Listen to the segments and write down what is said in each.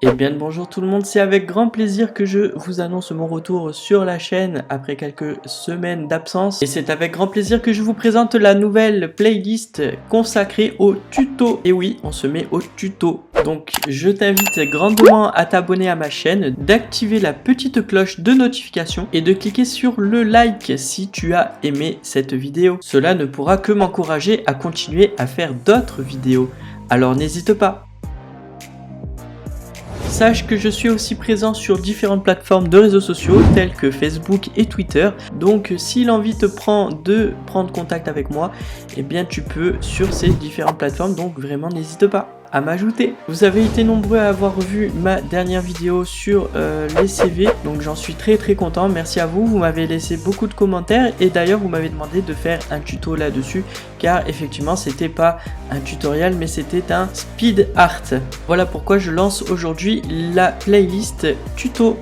Eh bien le bonjour tout le monde, c'est avec grand plaisir que je vous annonce mon retour sur la chaîne après quelques semaines d'absence. Et c'est avec grand plaisir que je vous présente la nouvelle playlist consacrée aux tutos. Et oui, on se met aux tutos. Donc je t'invite grandement à t'abonner à ma chaîne, d'activer la petite cloche de notification et de cliquer sur le like si tu as aimé cette vidéo. Cela ne pourra que m'encourager à continuer à faire d'autres vidéos. Alors n'hésite pas. Sache que je suis aussi présent sur différentes plateformes de réseaux sociaux telles que Facebook et Twitter. Donc si l'envie te prend de prendre contact avec moi, eh bien tu peux sur ces différentes plateformes, donc vraiment n'hésite pas à m'ajouter. Vous avez été nombreux à avoir vu ma dernière vidéo sur les CV, donc j'en suis très content, merci à vous, vous m'avez laissé beaucoup de commentaires et d'ailleurs vous m'avez demandé de faire un tuto là-dessus car effectivement c'était pas un tutoriel mais c'était un speed art. Voilà pourquoi je lance aujourd'hui la playlist tuto.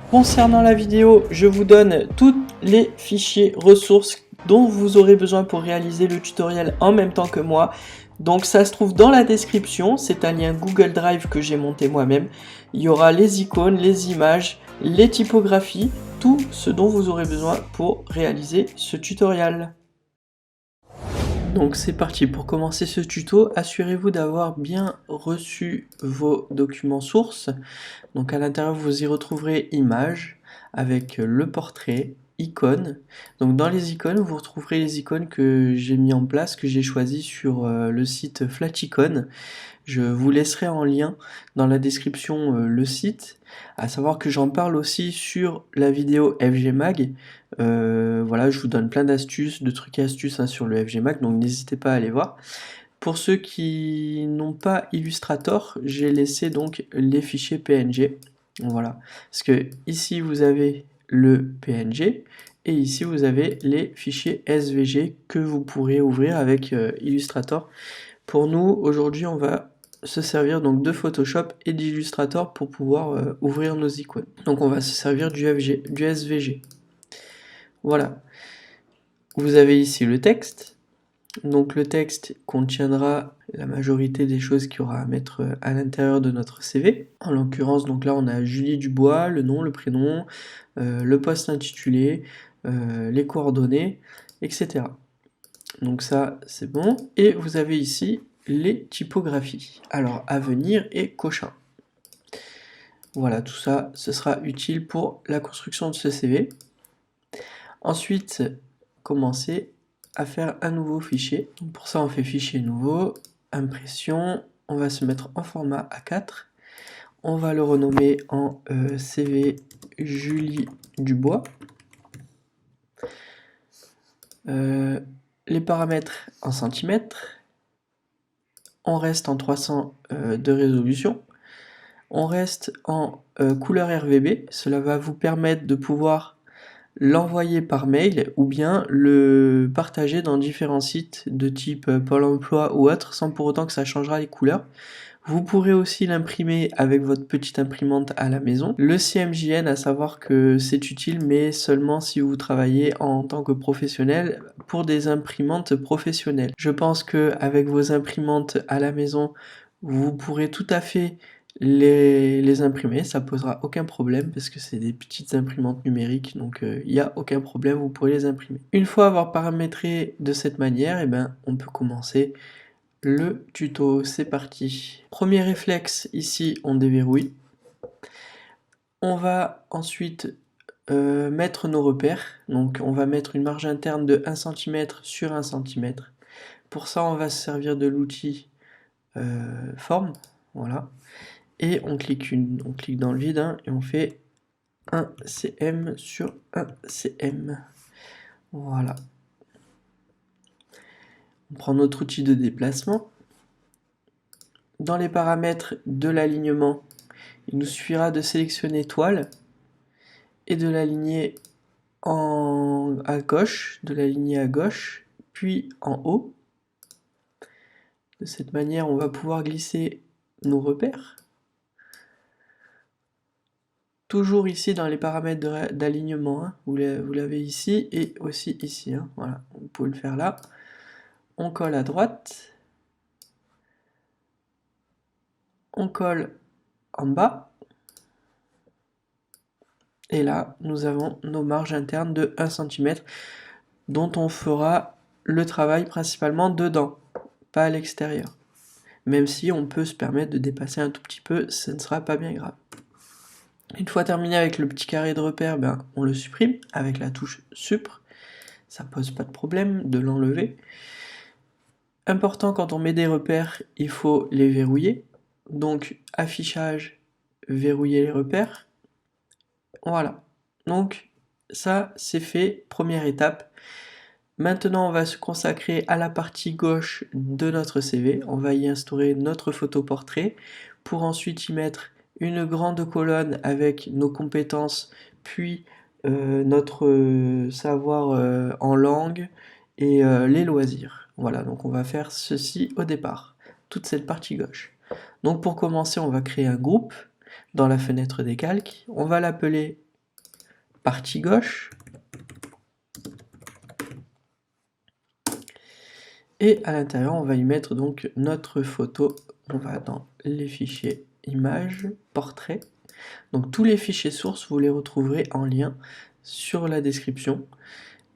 Concernant la vidéo, je vous donne tous les fichiers ressources dont vous aurez besoin pour réaliser le tutoriel en même temps que moi. Donc ça se trouve dans la description, c'est un lien Google Drive que j'ai monté moi-même. Il y aura les icônes, les images, les typographies, tout ce dont vous aurez besoin pour réaliser ce tutoriel. Donc c'est parti, pour commencer ce tuto, assurez-vous d'avoir bien reçu vos documents sources. Donc à l'intérieur vous y retrouverez images avec le portrait, icônes. Donc dans les icônes vous retrouverez les icônes que j'ai mis en place, que j'ai choisi sur le site Flaticon. Je vous laisserai en lien dans la description le site, à savoir que j'en parle aussi sur la vidéo FGMag. Voilà, je vous donne plein d'astuces, de trucs et astuces sur le FGMag, donc n'hésitez pas à aller voir. Pour ceux qui n'ont pas Illustrator, j'ai laissé donc les fichiers PNG. Voilà, parce que ici vous avez le PNG et ici vous avez les fichiers SVG que vous pourrez ouvrir avec Illustrator. Pour nous, aujourd'hui, on va se servir donc de Photoshop et d'Illustrator pour pouvoir ouvrir nos icônes. Donc on va se servir du SVG. Voilà. Vous avez ici le texte. Donc le texte contiendra la majorité des choses qu'il y aura à mettre à l'intérieur de notre CV. En l'occurrence, donc là on a Julie Dubois, le nom, le prénom, le poste intitulé, les coordonnées, etc. Donc ça c'est bon. Et vous avez ici les typographies. Alors avenir et Cochin. Voilà, tout ça, ce sera utile pour la construction de ce CV. Ensuite, commencer à faire un nouveau fichier. Donc pour ça, on fait fichier nouveau, impression, on va se mettre en format A4. On va le renommer en CV Julie Dubois. Les paramètres en centimètres. On reste en 300 de résolution. On reste en couleur RGB. Cela va vous permettre de pouvoir l'envoyer par mail ou bien le partager dans différents sites de type Pôle emploi ou autre sans pour autant que ça changera les couleurs. Vous pourrez aussi l'imprimer avec votre petite imprimante à la maison. Le CMJN, à savoir que c'est utile, mais seulement si vous travaillez en tant que professionnel pour des imprimantes professionnelles. Je pense que avec vos imprimantes à la maison, vous pourrez tout à fait les imprimer, ça posera aucun problème parce que c'est des petites imprimantes numériques, donc il n'y a aucun problème, vous pourrez les imprimer. Une fois avoir paramétré de cette manière, eh ben, on peut commencer le tuto, c'est parti. Premier réflexe, ici on déverrouille. On va ensuite mettre nos repères, donc on va mettre une marge interne de 1 cm sur 1 cm. Pour ça on va se servir de l'outil forme, voilà. Et on clique dans le vide et on fait 1 cm sur 1 cm. Voilà. On prend notre outil de déplacement. Dans les paramètres de l'alignement, il nous suffira de sélectionner toile et de l'aligner à gauche, puis en haut. De cette manière, on va pouvoir glisser nos repères. Toujours ici dans les paramètres d'alignement, vous l'avez ici et aussi ici. Voilà, vous pouvez le faire là. On colle à droite. On colle en bas. Et là, nous avons nos marges internes de 1 cm dont on fera le travail principalement dedans, pas à l'extérieur. Même si on peut se permettre de dépasser un tout petit peu, ce ne sera pas bien grave. Une fois terminé avec le petit carré de repère, on le supprime avec la touche Supr. Ça pose pas de problème de l'enlever. Important, quand on met des repères, il faut les verrouiller. Donc affichage, verrouiller les repères. Voilà. Donc ça c'est fait, première étape. Maintenant on va se consacrer à la partie gauche de notre CV. On va y instaurer notre photo portrait pour ensuite y mettre une grande colonne avec nos compétences, puis notre savoir en langue et les loisirs. Voilà, donc on va faire ceci au départ, toute cette partie gauche. Donc pour commencer, on va créer un groupe dans la fenêtre des calques. On va l'appeler partie gauche. Et à l'intérieur, on va y mettre donc notre photo. On va dans les fichiers images, portrait. Donc tous les fichiers sources, vous les retrouverez en lien sur la description.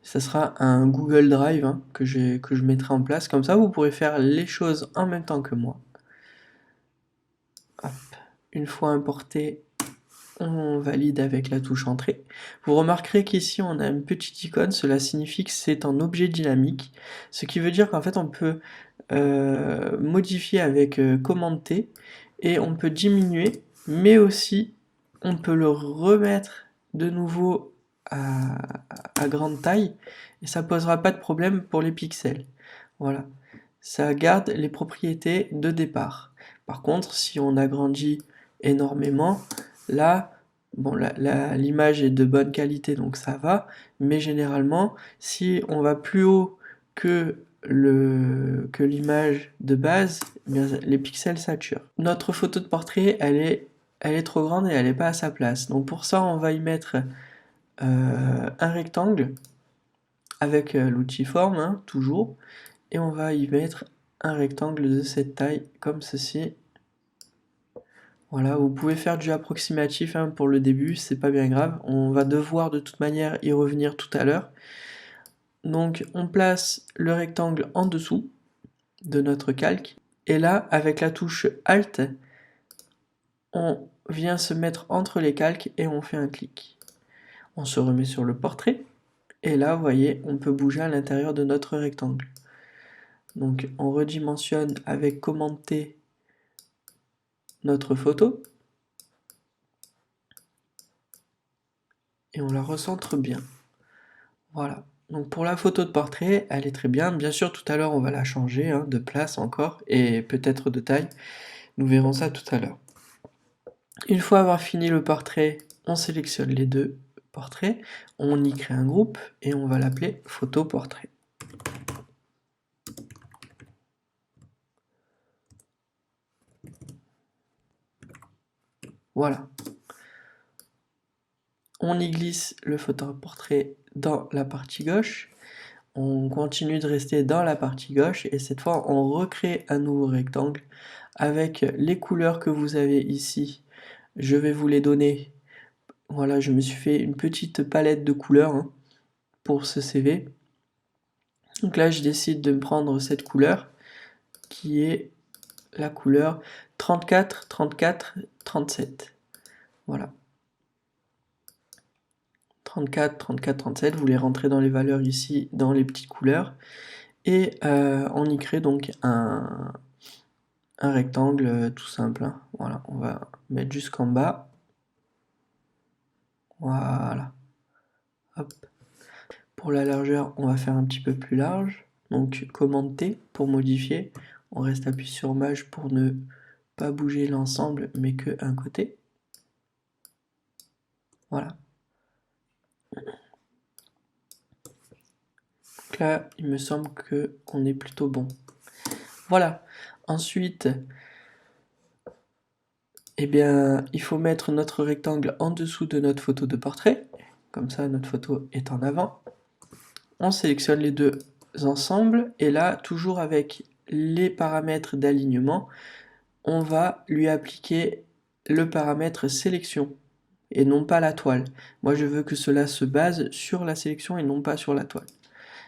Ça sera un Google Drive que je mettrai en place. Comme ça, vous pourrez faire les choses en même temps que moi. Hop. Une fois importé, on valide avec la touche Entrée. Vous remarquerez qu'ici, on a une petite icône. Cela signifie que c'est un objet dynamique. Ce qui veut dire qu'en fait, on peut modifier avec commande T. Et on peut diminuer, mais aussi, on peut le remettre de nouveau à grande taille et ça posera pas de problème pour les pixels. Voilà, ça garde les propriétés de départ. Par contre, si on agrandit énormément, là, bon, l'image est de bonne qualité donc ça va, mais généralement, si on va plus haut que l'image de base, les pixels saturent. Notre photo de portrait, elle est trop grande et elle n'est pas à sa place. Donc pour ça, on va y mettre un rectangle avec l'outil forme, toujours, et on va y mettre un rectangle de cette taille, comme ceci. Voilà, vous pouvez faire du approximatif pour le début, c'est pas bien grave, on va devoir de toute manière y revenir tout à l'heure. Donc on place le rectangle en dessous de notre calque, et là, avec la touche Alt, on vient se mettre entre les calques et on fait un clic. On se remet sur le portrait, et là, vous voyez, on peut bouger à l'intérieur de notre rectangle. Donc, on redimensionne avec commande T notre photo, et on la recentre bien. Voilà. Donc, pour la photo de portrait, elle est très bien. Bien sûr, tout à l'heure, on va la changer de place encore, et peut-être de taille. Nous verrons ça tout à l'heure. Une fois avoir fini le portrait, on sélectionne les deux portraits, on y crée un groupe, et on va l'appeler photo portrait. Voilà. On y glisse le photoportrait dans la partie gauche. On continue de rester dans la partie gauche et cette fois on recrée un nouveau rectangle avec les couleurs que vous avez ici. Je vais vous les donner. Voilà, je me suis fait une petite palette de couleurs pour ce CV. Donc là, je décide de me prendre cette couleur qui est la couleur 34, 34, 37. Voilà. 34, 34, 37, vous les rentrez dans les valeurs ici, dans les petites couleurs. Et on y crée donc un rectangle tout simple. Voilà, on va mettre jusqu'en bas. Voilà. Hop. Pour la largeur, on va faire un petit peu plus large. Donc commande T pour modifier. On reste appuyé sur Maj pour ne pas bouger l'ensemble, mais que un côté. Voilà. Donc là, il me semble qu'on est plutôt bon. Voilà. Ensuite, eh bien, il faut mettre notre rectangle en dessous de notre photo de portrait. Comme ça, notre photo est en avant. On sélectionne les deux ensemble. Et là, toujours avec les paramètres d'alignement, on va lui appliquer le paramètre sélection et non pas la toile. Moi, je veux que cela se base sur la sélection et non pas sur la toile.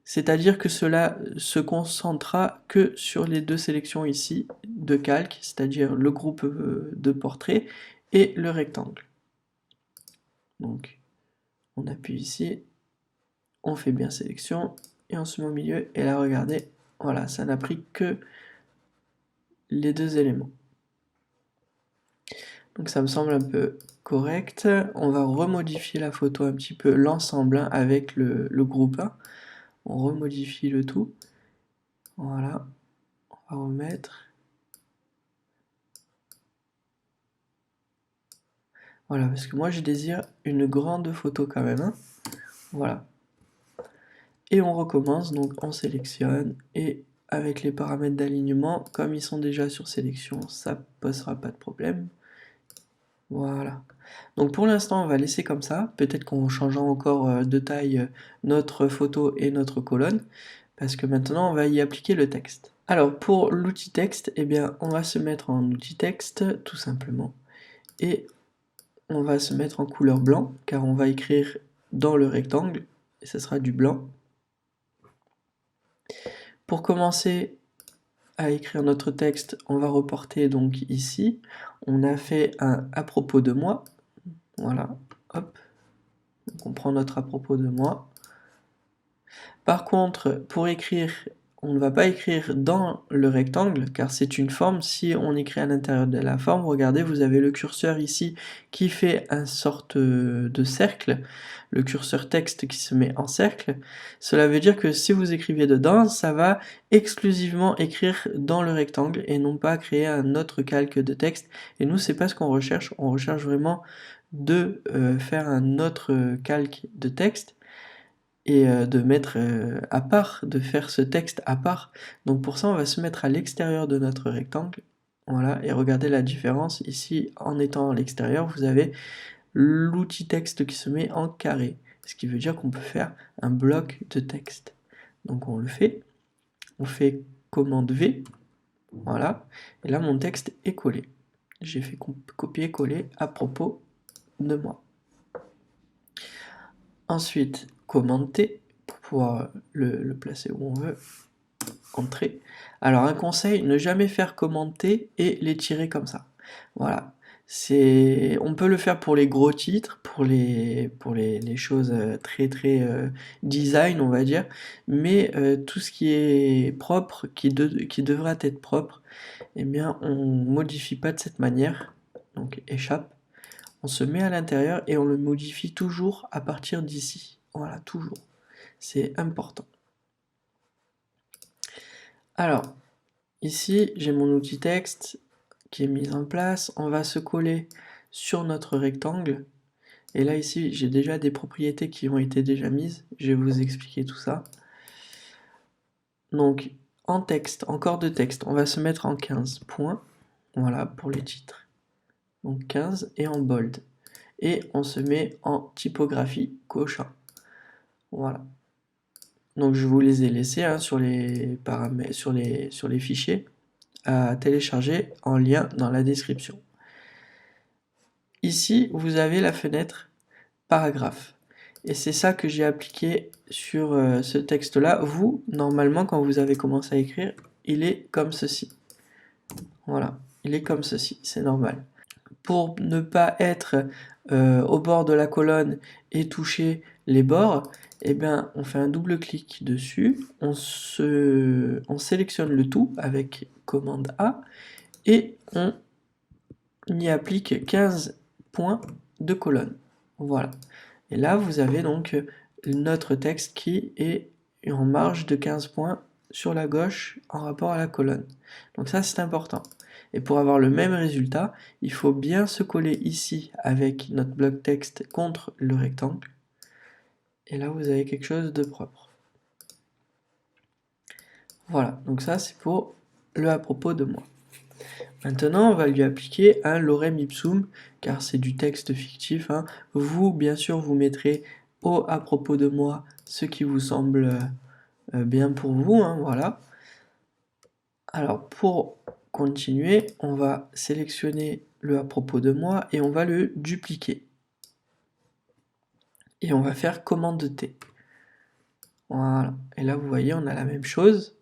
C'est-à-dire que cela se concentrera que sur les deux sélections ici de calque, c'est-à-dire le groupe de portraits et le rectangle. Donc, on appuie ici, on fait bien sélection, et on se met au milieu, et là, regardez, voilà, ça n'a pris que les deux éléments. Donc ça me semble un peu correct. On va remodifier la photo un petit peu, l'ensemble, hein, avec le groupe 1. On remodifie le tout. Voilà, on va remettre. Voilà, parce que moi je désire une grande photo quand même, hein. Voilà. Et on recommence, donc on sélectionne, et avec les paramètres d'alignement, comme ils sont déjà sur sélection, ça posera pas de problème. Voilà. Donc pour l'instant, on va laisser comme ça. Peut-être qu'en changeant encore de taille notre photo et notre colonne, parce que maintenant, on va y appliquer le texte. Alors pour l'outil texte, eh bien, on va se mettre en outil texte, tout simplement. Et on va se mettre en couleur blanc, car on va écrire dans le rectangle, et ce sera du blanc. Pour commencer à écrire notre texte, on va reporter donc ici. On a fait un à propos de moi. Voilà, hop. Donc on prend notre à propos de moi. Par contre, pour écrire, on ne va pas écrire dans le rectangle, car c'est une forme. Si on écrit à l'intérieur de la forme, regardez, vous avez le curseur ici qui fait une sorte de cercle, le curseur texte qui se met en cercle. Cela veut dire que si vous écrivez dedans, ça va exclusivement écrire dans le rectangle et non pas créer un autre calque de texte. Et nous, c'est pas ce qu'on recherche. On recherche vraiment de faire un autre calque de texte et de mettre à part, de faire ce texte à part. Donc pour ça, on va se mettre à l'extérieur de notre rectangle. Voilà, et regardez la différence. Ici, en étant à l'extérieur, vous avez l'outil texte qui se met en carré. Ce qui veut dire qu'on peut faire un bloc de texte. Donc on le fait. On fait commande V. Voilà. Et là, mon texte est collé. J'ai fait copier-coller à propos de moi. Ensuite, commande T pour pouvoir le placer où on veut. Entrée. Alors un conseil, ne jamais faire commande T et les tirer comme ça. Voilà. On peut le faire pour les gros titres, pour les choses très design, on va dire, mais tout ce qui est propre, qui devra être propre, eh bien on modifie pas de cette manière. Donc échappe. On se met à l'intérieur et on le modifie toujours à partir d'ici. Voilà, toujours. C'est important. Alors, ici, j'ai mon outil texte qui est mis en place. On va se coller sur notre rectangle. Et là, ici, j'ai déjà des propriétés qui ont été déjà mises. Je vais vous expliquer tout ça. Donc, en texte, encore de texte, on va se mettre en 15 points. Voilà, pour les titres. Donc 15 et en bold. Et on se met en typographie Cochin. Voilà. Donc je vous les ai laissés hein, sur les paramètres, sur les fichiers à télécharger en lien dans la description. Ici, vous avez la fenêtre paragraphe. Et c'est ça que j'ai appliqué sur ce texte-là. Vous, normalement, quand vous avez commencé à écrire, il est comme ceci. Voilà, il est comme ceci, c'est normal. Pour ne pas être au bord de la colonne et toucher les bords, eh bien, on fait un double clic dessus, on sélectionne le tout avec commande A et on y applique 15 points de colonne. Voilà. Et là, vous avez donc notre texte qui est en marge de 15 points sur la gauche en rapport à la colonne. Donc ça, c'est important. Et pour avoir le même résultat, il faut bien se coller ici avec notre bloc texte contre le rectangle. Et là, vous avez quelque chose de propre. Voilà, donc ça, c'est pour le à propos de moi. Maintenant, on va lui appliquer un lorem ipsum, car c'est du texte fictif. Hein. Vous, bien sûr, vous mettrez au à propos de moi ce qui vous semble bien pour vous. Hein, voilà. Alors, pour continuer, on va sélectionner le à propos de moi et on va le dupliquer. Et on va faire commande T. Voilà. Et là, vous voyez, on a la même chose.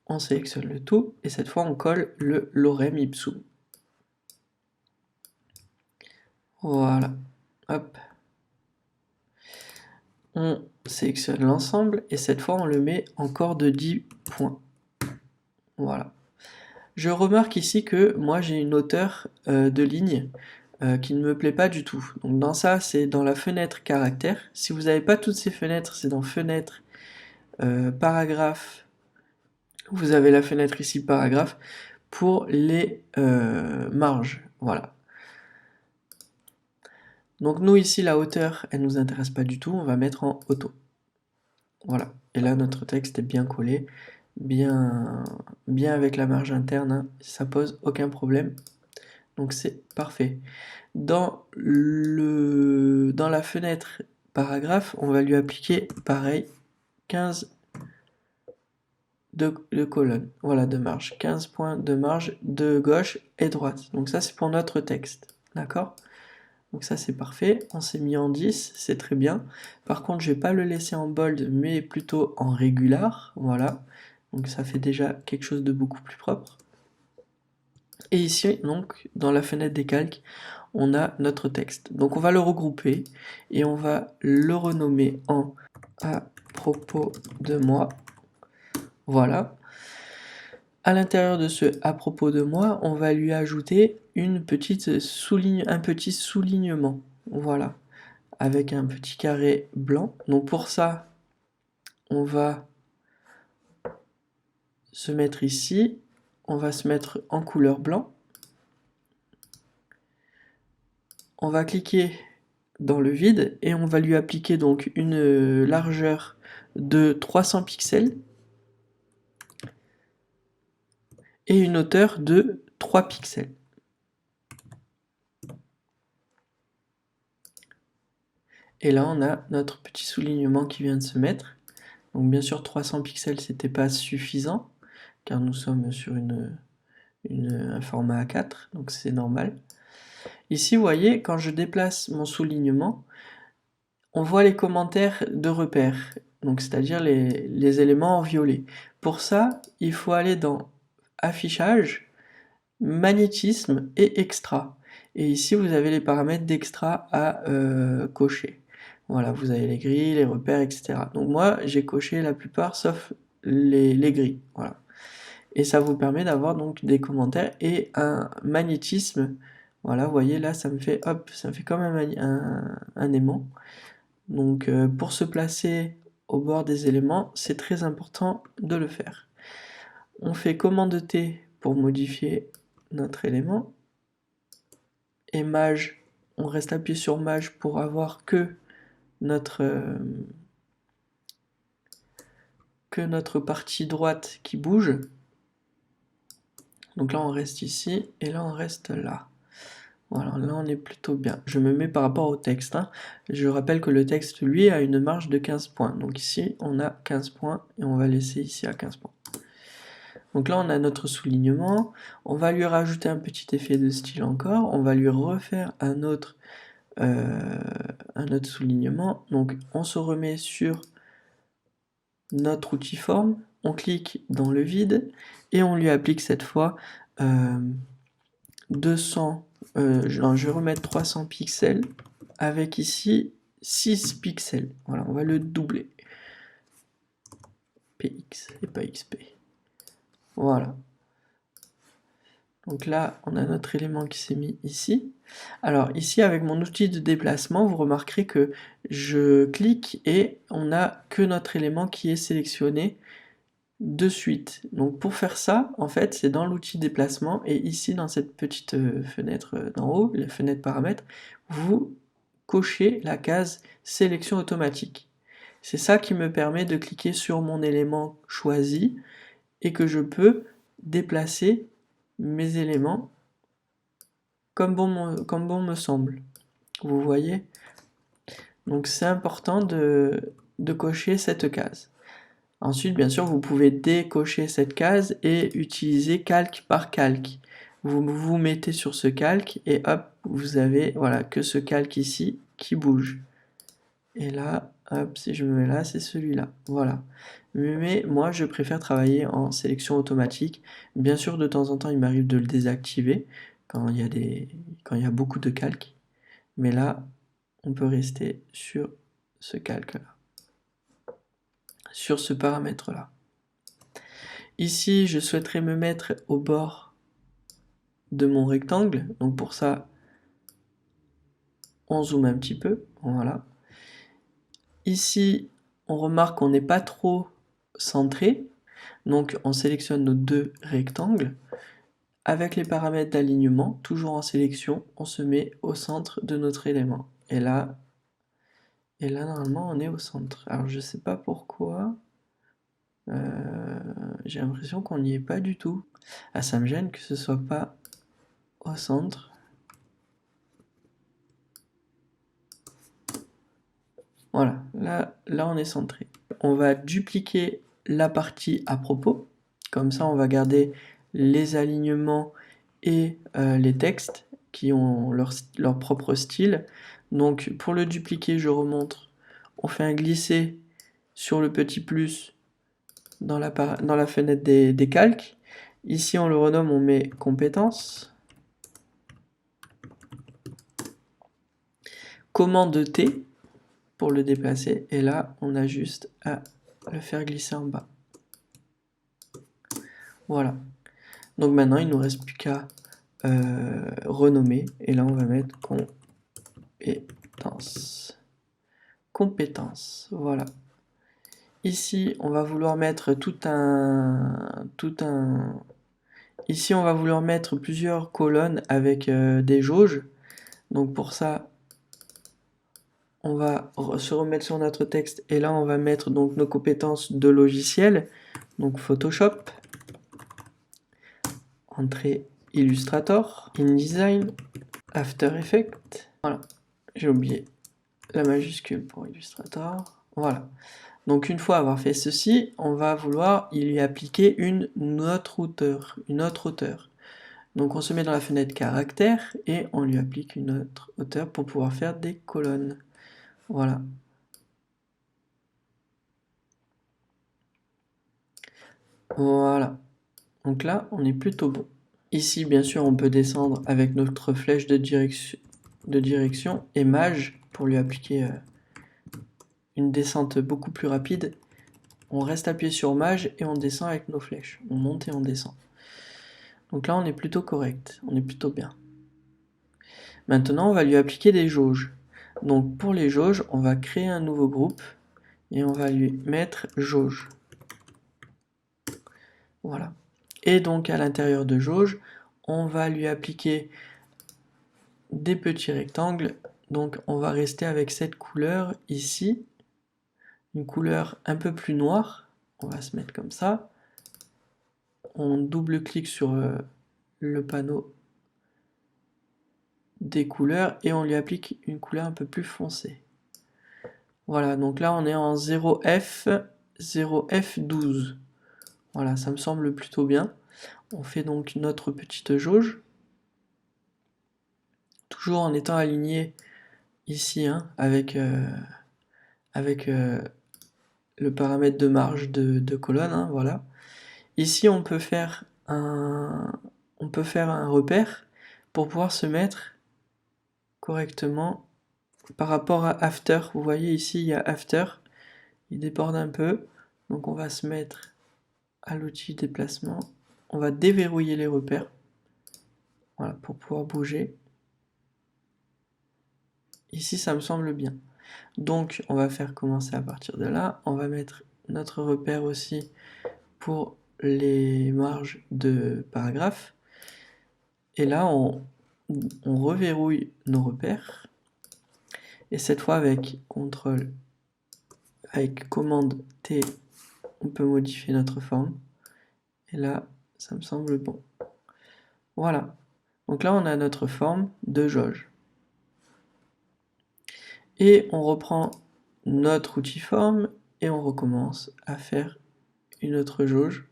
On sélectionne le tout et cette fois, on colle le lorem ipsum. Voilà. Hop. On sélectionne l'ensemble et cette fois, on le met encore de 10 points. Voilà. Je remarque ici que moi, j'ai une hauteur de ligne qui ne me plaît pas du tout. Donc dans ça, c'est dans la fenêtre caractère. Si vous n'avez pas toutes ces fenêtres, c'est dans fenêtre paragraphe. Vous avez la fenêtre ici paragraphe pour les marges. Voilà. Donc nous ici, la hauteur, elle nous intéresse pas du tout. On va mettre en auto. Voilà. Et là, notre texte est bien collé, bien avec la marge interne. Hein. Ça pose aucun problème. Donc c'est parfait. Dans la fenêtre paragraphe, on va lui appliquer pareil 15 de colonne, voilà, de marge, 15 points de marge de gauche et droite. Donc ça c'est pour notre texte, d'accord? Donc ça c'est parfait, on s'est mis en 10, c'est très bien. Par contre je vais pas le laisser en bold mais plutôt en régular, voilà. Donc ça fait déjà quelque chose de beaucoup plus propre. Et ici donc dans la fenêtre des calques, on a notre texte. Donc on va le regrouper et on va le renommer en à propos de moi. Voilà. À l'intérieur de ce à propos de moi, on va lui ajouter un petit soulignement. Voilà. Avec un petit carré blanc. Donc pour ça, on va se mettre ici. On va se mettre en couleur blanc. On va cliquer dans le vide et on va lui appliquer donc une largeur de 300 pixels et une hauteur de 3 pixels. Et là on a notre petit soulignement qui vient de se mettre. Donc bien sûr 300 pixels c'était pas suffisant car nous sommes sur un format A4 donc c'est normal. Ici vous voyez quand je déplace mon soulignement on voit les commentaires de repères, donc c'est-à-dire les éléments en violet. Pour ça, il faut aller dans Affichage, Magnétisme et Extra. Et ici, vous avez les paramètres d'extra à cocher. Voilà, vous avez les grilles, les repères, etc. Donc moi, j'ai coché la plupart, sauf les grilles. Voilà. Et ça vous permet d'avoir donc des commentaires et un magnétisme. Voilà, vous voyez là, ça me fait hop, ça me fait comme un aimant. Donc pour se placer au bord des éléments, c'est très important de le faire. On fait commande T pour modifier notre élément. Et Maj, on reste appuyé sur Maj pour avoir que notre partie droite qui bouge. Donc là on reste ici et là on reste là. Voilà, là on est plutôt bien. Je me mets par rapport au texte. Hein. Je rappelle que le texte, lui, a une marge de 15 points. Donc ici, on a 15 points et on va laisser ici à 15 points. Donc là, on a notre soulignement. On va lui rajouter un petit effet de style encore. On va lui refaire un autre soulignement. Donc on se remet sur notre outil forme. On clique dans le vide et on lui applique cette fois 200. Je vais remettre 300 pixels avec ici 6 pixels. Voilà, on va le doubler. PX et pas XP. Voilà. Donc là, on a notre élément qui s'est mis ici. Alors ici, avec mon outil de déplacement, vous remarquerez que je clique et on n'a que notre élément qui est sélectionné de suite. Donc pour faire ça, en fait, c'est dans l'outil déplacement et ici dans cette petite fenêtre d'en haut, la fenêtre paramètres, vous cochez la case sélection automatique. C'est ça qui me permet de cliquer sur mon élément choisi et que je peux déplacer mes éléments comme bon me semble. Vous voyez? Donc c'est important de cocher cette case. Ensuite, bien sûr, vous pouvez décocher cette case et utiliser calque par calque. Vous vous mettez sur ce calque et hop, vous avez voilà, que ce calque ici qui bouge. Et là, hop, si je me mets là, c'est celui-là. Voilà. Mais moi, je préfère travailler en sélection automatique. Bien sûr, de temps en temps, il m'arrive de le désactiver quand il y a beaucoup de calques. Mais là, on peut rester sur ce calque-là, sur ce paramètre-là. Ici, je souhaiterais me mettre au bord de mon rectangle. Donc pour ça, on zoome un petit peu. Voilà. Ici, on remarque qu'on n'est pas trop centré. Donc on sélectionne nos deux rectangles. Avec les paramètres d'alignement, toujours en sélection, on se met au centre de notre élément. Et là normalement, on est au centre. Alors je sais pas pourquoi. J'ai l'impression qu'on n'y est pas du tout. Ah, ça me gêne que ce soit pas au centre. Voilà, là on est centré. On va dupliquer la partie à propos. Comme ça, on va garder les alignements et les textes qui ont leur propre style. Donc pour le dupliquer, je remonte. On fait un glisser sur le petit plus dans la fenêtre des calques. Ici, on le renomme, on met compétences. Commande T pour le déplacer. Et là, on a juste à le faire glisser en bas. Voilà. Donc maintenant, il ne nous reste plus qu'à renommer. Et là, on va mettre compétences. Compétences. Voilà. Ici, on va vouloir mettre Ici, on va vouloir mettre plusieurs colonnes avec des jauges. Donc pour ça, on va se remettre sur notre texte et là, on va mettre donc nos compétences de logiciel. Donc Photoshop, entrée Illustrator, InDesign, After Effects. Voilà, j'ai oublié la majuscule pour Illustrator. Voilà. Donc une fois avoir fait ceci, on va vouloir y lui appliquer une autre hauteur. Donc on se met dans la fenêtre caractère et on lui applique une autre hauteur pour pouvoir faire des colonnes. Voilà. Voilà. Donc là, on est plutôt bon. Ici, bien sûr, on peut descendre avec notre flèche de direction et mage pour lui appliquer une descente beaucoup plus rapide. On reste appuyé sur mage et on descend avec nos flèches. On monte et on descend. Donc là, on est plutôt correct. On est plutôt bien. Maintenant, on va lui appliquer des jauges. Donc pour les jauges, on va créer un nouveau groupe et on va lui mettre jauge. Voilà. Et donc à l'intérieur de jauge, on va lui appliquer des petits rectangles. Donc on va rester avec cette couleur ici, une couleur un peu plus noire. On va se mettre comme ça. On double-clique sur le panneau des couleurs et on lui applique une couleur un peu plus foncée. Voilà, donc là on est en 0F, 0F12. Voilà, ça me semble plutôt bien. On fait donc notre petite jauge. Toujours en étant aligné ici, hein, avec le paramètre de marge de colonne, hein, voilà. Ici, on peut faire un repère pour pouvoir se mettre correctement par rapport à After. Vous voyez ici, il y a After, il déborde un peu. Donc on va se mettre à l'outil déplacement. On va déverrouiller les repères. Voilà, pour pouvoir bouger. Ici, ça me semble bien. Donc, on va faire commencer à partir de là. On va mettre notre repère aussi pour les marges de paragraphe. Et là, on reverrouille nos repères. Et cette fois, avec commande T, on peut modifier notre forme. Et là, ça me semble bon. Voilà. Donc là, on a notre forme de jauge. Et on reprend notre outil forme et on recommence à faire une autre jauge.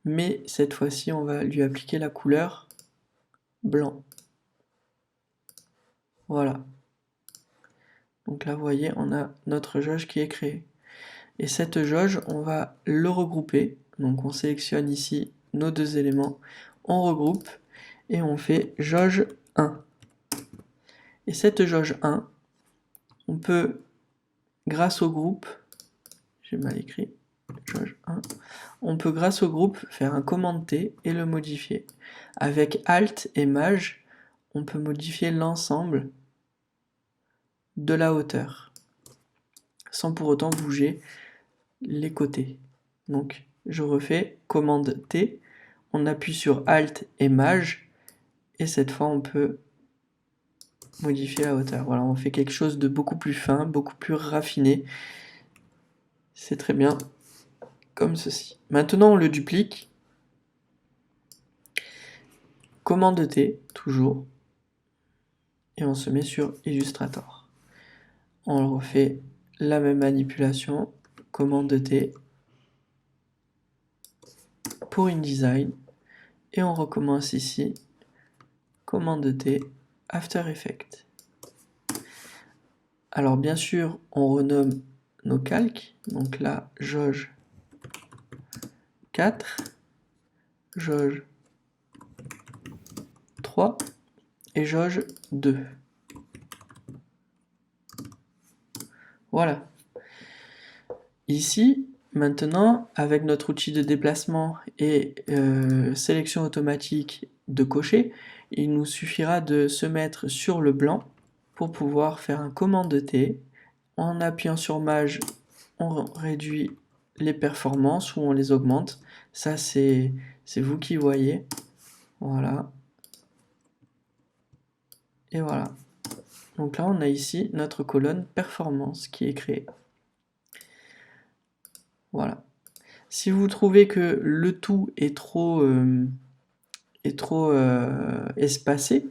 Mais cette fois-ci, on va lui appliquer la couleur blanc. Voilà. Donc là, vous voyez, on a notre jauge qui est créée. Et cette jauge, on va le regrouper. Donc on sélectionne ici nos deux éléments, on regroupe et on fait jauge 1. Et cette jauge 1, on peut, grâce au groupe, j'ai mal écrit, jauge 1, on peut grâce au groupe faire un commande T et le modifier. Avec Alt et Maj, on peut modifier l'ensemble de la hauteur, sans pour autant bouger les côtés. Donc je refais commande T, on appuie sur Alt et Maj, et cette fois on peut modifier la hauteur. Voilà, on fait quelque chose de beaucoup plus fin, beaucoup plus raffiné. C'est très bien, comme ceci. Maintenant on le duplique. Commande T, toujours. Et on se met sur Illustrator. On refait la même manipulation. Commande T pour InDesign. Et on recommence ici. Commande T, After Effects. Alors bien sûr, on renomme nos calques. Donc là, jauge 4, jauge 3 et jauge 2. Voilà. Ici, maintenant, avec notre outil de déplacement et sélection automatique de cocher, il nous suffira de se mettre sur le blanc pour pouvoir faire un commande T. En appuyant sur Maj, on réduit les performances ou on les augmente. Ça, c'est vous qui voyez. Voilà. Et voilà. Donc là, on a ici notre colonne performance qui est créée. Voilà. Si vous trouvez que le tout est trop espacé,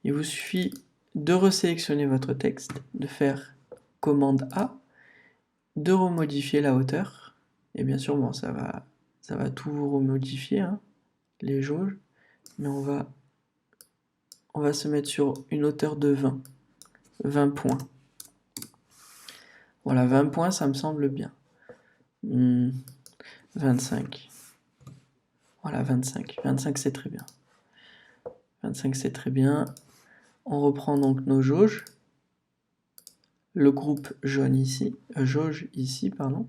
il vous suffit de resélectionner votre texte, de faire commande A, de remodifier la hauteur. Et bien sûr, bon, ça va tout vous remodifier, hein, les jauges. Mais on va se mettre sur une hauteur de 20 points. Voilà, 20 points, ça me semble bien. 25. Voilà, 25. 25, c'est très bien. 25, c'est très bien. On reprend donc nos jauges. Le groupe jaune ici, jauge ici, pardon.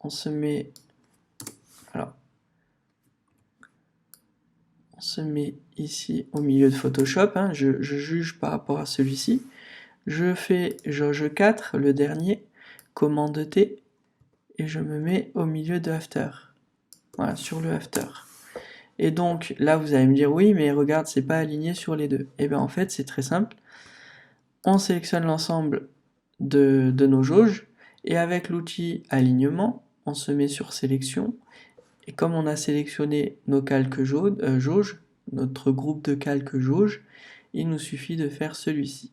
On se met, alors, on se met ici au milieu de Photoshop, hein, je juge par rapport à celui-ci. Je fais jauge 4, le dernier, commande T, et je me mets au milieu de After. Voilà, sur le After. Et donc, là, vous allez me dire, oui, mais regarde, c'est pas aligné sur les deux. Et bien, en fait, c'est très simple. On sélectionne l'ensemble de nos jauges, et avec l'outil alignement, on se met sur sélection, et comme on a sélectionné nos calques jauges, notre groupe de calques jauges, il nous suffit de faire celui-ci.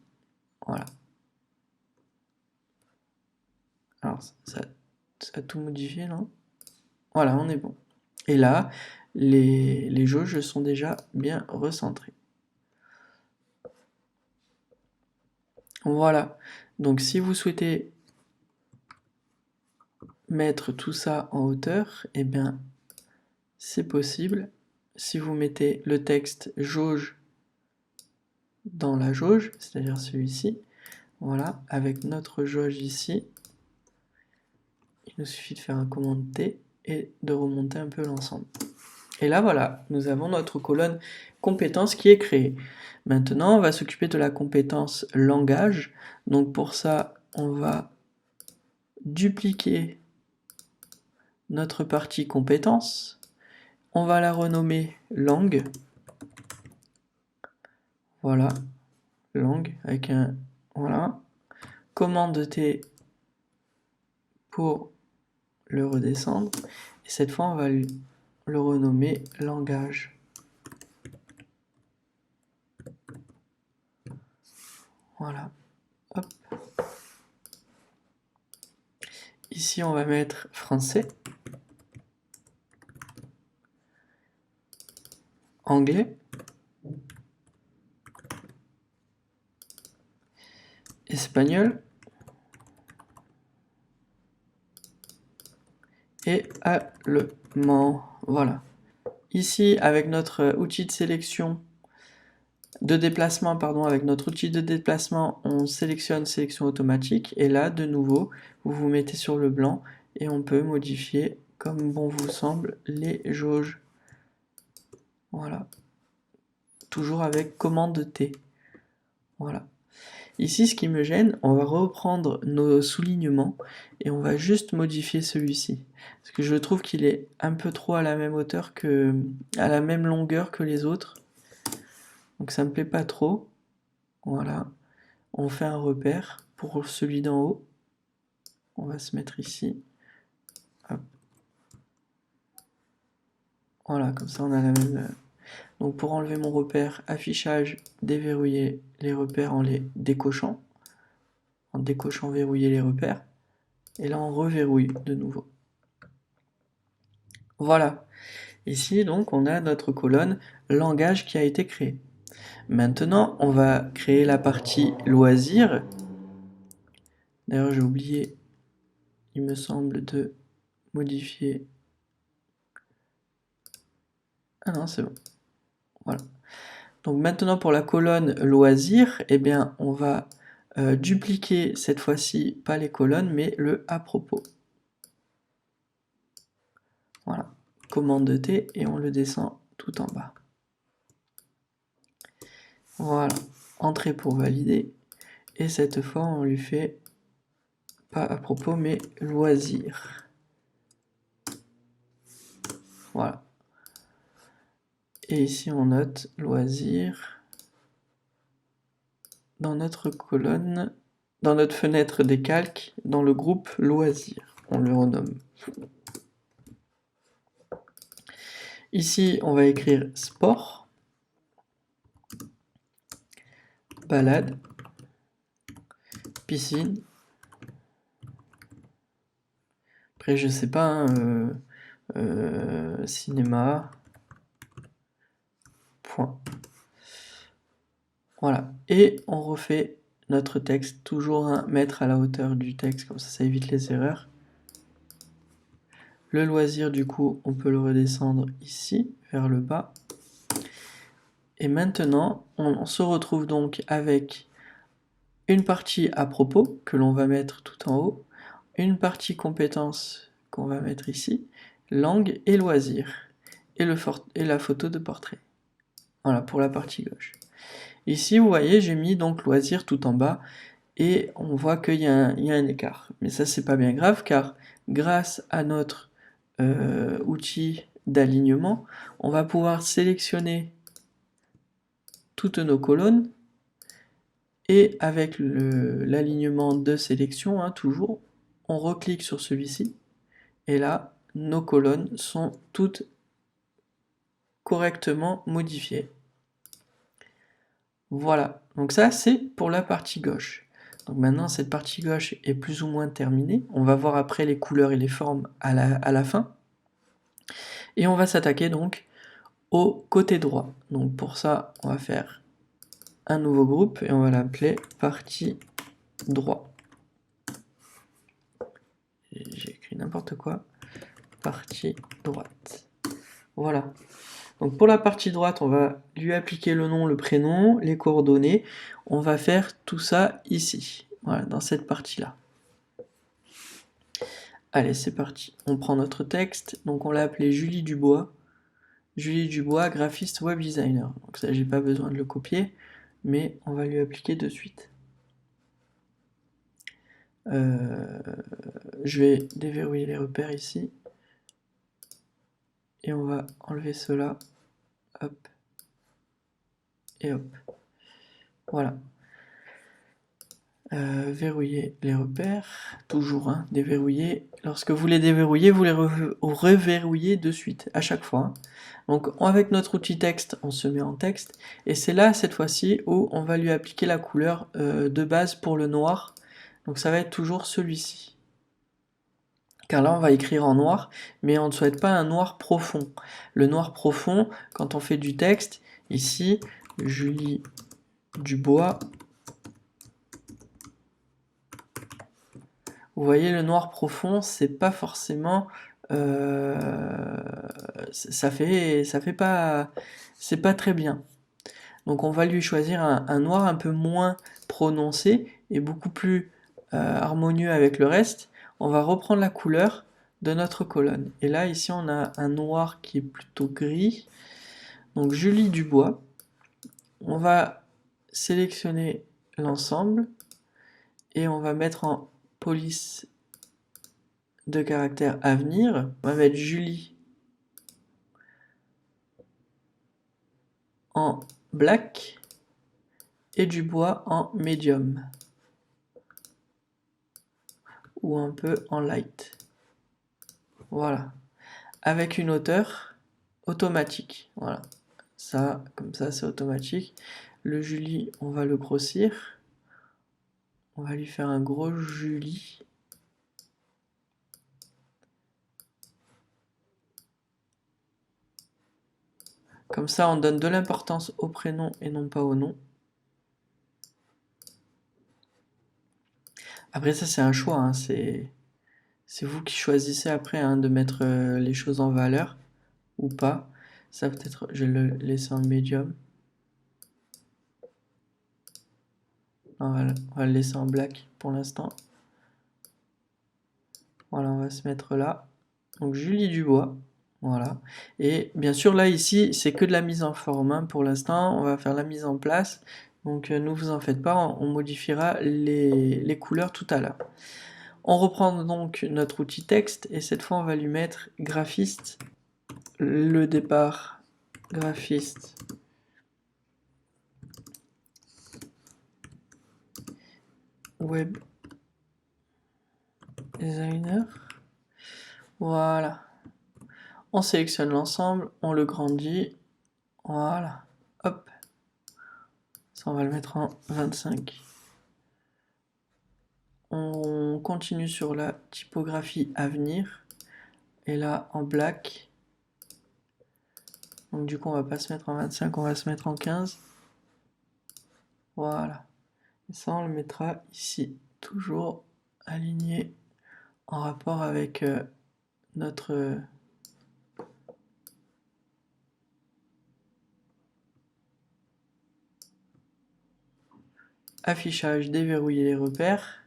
Voilà. Alors, ça a tout modifié, non? Voilà, on est bon. Et là, les jauges sont déjà bien recentrées. Voilà. Donc, si vous souhaitez mettre tout ça en hauteur, eh bien, c'est possible. Si vous mettez le texte jauge dans la jauge, c'est-à-dire celui-ci, voilà, avec notre jauge ici, il nous suffit de faire un commande T et de remonter un peu l'ensemble. Et là, voilà, nous avons notre colonne compétences qui est créée. Maintenant, on va s'occuper de la compétence langage. Donc pour ça, on va dupliquer notre partie compétences. On va la renommer langue. Voilà, langue avec un... Voilà. Commande T pour le redescendre. Et cette fois, on va le renommer langage. Voilà. Hop. Ici, on va mettre français, anglais, espagnol et allemand. Voilà. Ici, avec notre outil de sélection, avec notre outil de déplacement, on sélectionne sélection automatique. Et là, de nouveau, vous vous mettez sur le blanc et on peut modifier, comme bon vous semble, les jauges. Voilà. Toujours avec commande T. Voilà. Ici, ce qui me gêne, on va reprendre nos soulignements et on va juste modifier celui-ci. Parce que je trouve qu'il est un peu trop à la même hauteur à la même longueur que les autres. Donc ça me plaît pas trop. Voilà. On fait un repère pour celui d'en haut. On va se mettre ici. Hop. Voilà, comme ça on a la même... Donc pour enlever mon repère, affichage, déverrouiller les repères en les décochant. En décochant, verrouiller les repères. Et là on reverrouille de nouveau. Voilà. Ici donc on a notre colonne langage qui a été créée. Maintenant on va créer la partie loisirs. D'ailleurs j'ai oublié, il me semble, de modifier... Ah non, c'est bon. Voilà. Donc maintenant pour la colonne loisirs, eh bien on va dupliquer cette fois-ci pas les colonnes mais le à propos. Voilà. Commande T et on le descend tout en bas. Voilà. Entrée pour valider. Et cette fois on lui fait pas à propos mais loisirs. Voilà. Et ici on note loisirs dans notre colonne, dans notre fenêtre des calques, dans le groupe loisirs. On le renomme. Ici on va écrire sport, balade, piscine. Après je sais pas, hein, cinéma. Point. Voilà. Et on refait notre texte, toujours mettre à la hauteur du texte, comme ça évite les erreurs. Le loisir, du coup, on peut le redescendre ici, vers le bas. Et maintenant, on se retrouve donc avec une partie à propos, que l'on va mettre tout en haut, une partie compétences qu'on va mettre ici, langue et loisirs, et la photo de portrait. Voilà, pour la partie gauche. Ici, vous voyez, j'ai mis donc loisir tout en bas, et on voit qu'il y a un écart. Mais ça, c'est pas bien grave, car grâce à notre outil d'alignement, on va pouvoir sélectionner toutes nos colonnes, et avec l'alignement de sélection, hein, toujours, on reclique sur celui-ci, et là, nos colonnes sont toutes correctement modifiées. Voilà, donc ça c'est pour la partie gauche. Donc maintenant cette partie gauche est plus ou moins terminée. On va voir après les couleurs et les formes à la fin. Et on va s'attaquer donc au côté droit. Donc pour ça, on va faire un nouveau groupe et on va l'appeler partie droit. J'ai écrit n'importe quoi. Partie droite. Voilà. Donc pour la partie droite, on va lui appliquer le nom, le prénom, les coordonnées. On va faire tout ça ici, voilà, dans cette partie-là. Allez, c'est parti. On prend notre texte. Donc on l'a appelé Julie Dubois. Julie Dubois, graphiste web designer. Donc ça, j'ai pas besoin de le copier, mais on va lui appliquer de suite. Je vais déverrouiller les repères ici. Et on va enlever cela. Hop. Et hop. Voilà. Verrouiller les repères, toujours hein, déverrouiller. Lorsque vous les déverrouillez, vous les reverrouillez de suite, à chaque fois. Hein. Donc avec notre outil texte, on se met en texte, et c'est là, cette fois-ci, où on va lui appliquer la couleur de base pour le noir. Donc ça va être toujours celui-ci. Car là, on va écrire en noir, mais on ne souhaite pas un noir profond. Le noir profond, quand on fait du texte, ici, Julie Dubois. Vous voyez, le noir profond, c'est pas forcément, ça fait pas, c'est pas très bien. Donc on va lui choisir un noir un peu moins prononcé et beaucoup plus harmonieux avec le reste. On va reprendre la couleur de notre colonne. Et là, ici, on a un noir qui est plutôt gris. Donc Julie Dubois. On va sélectionner l'ensemble et on va mettre en police de caractère à venir. On va mettre Julie en black et Dubois en medium ou un peu en light. Voilà. Avec une hauteur automatique. Voilà. Ça, comme ça, c'est automatique. Le Julie, on va le grossir. On va lui faire un gros Julie. Comme ça, on donne de l'importance au prénom et non pas au nom. Après, ça, c'est un choix. Hein, c'est vous qui choisissez après hein, de mettre les choses en valeur ou pas. Ça, peut-être, je vais le laisser en médium. On va le laisser en black pour l'instant. Voilà, on va se mettre là. Donc, Julie Dubois. Voilà. Et bien sûr, là, ici, c'est que de la mise en forme. Hein, pour l'instant, on va faire la mise en place. Donc, ne vous en faites pas, on modifiera les couleurs tout à l'heure. On reprend donc notre outil texte et cette fois, on va lui mettre graphiste. Le départ, graphiste. Web designer. Voilà. On sélectionne l'ensemble, on le grandit. Voilà. Hop. Ça, on va le mettre en 25. On continue sur la typographie à venir. Et là, en black. Donc du coup, on va pas se mettre en 25, on va se mettre en 15. Voilà. Et ça, on le mettra ici. Toujours aligné en rapport avec notre... affichage, déverrouiller les repères.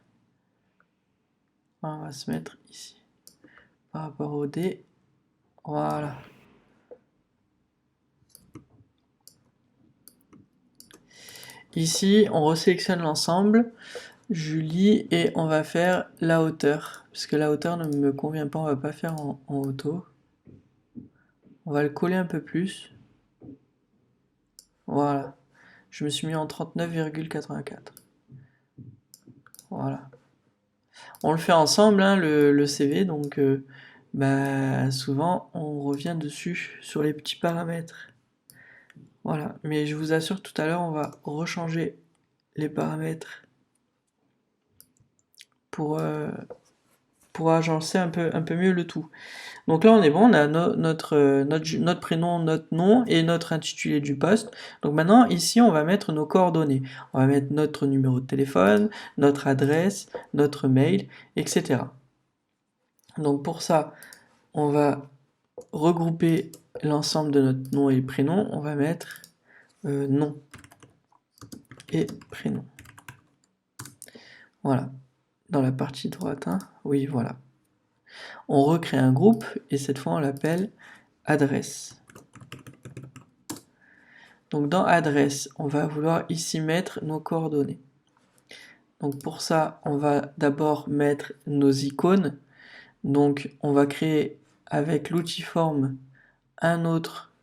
On va se mettre ici. Par rapport au D. Voilà. Ici, on resélectionne l'ensemble, Julie, et on va faire la hauteur. Parce que la hauteur ne me convient pas, on va pas faire en auto. On va le coller un peu plus. Voilà. Je me suis mis en 39,84. Voilà. On le fait ensemble, hein, le CV, donc souvent on revient dessus sur les petits paramètres. Voilà, mais je vous assure tout à l'heure on va rechanger les paramètres pour agencer un peu mieux le tout. Donc là on est bon, on a notre prénom, notre nom et notre intitulé du poste. Donc maintenant ici on va mettre nos coordonnées. On va mettre notre numéro de téléphone, notre adresse, notre mail, etc. Donc pour ça, on va regrouper l'ensemble de notre nom et prénom. On va mettre nom et prénom. Voilà. Dans la partie droite, hein. Oui, voilà. On recrée un groupe et cette fois on l'appelle adresse. Donc dans adresse, on va vouloir ici mettre nos coordonnées. Donc pour ça, on va d'abord mettre nos icônes. Donc on va créer avec l'outil forme un autre.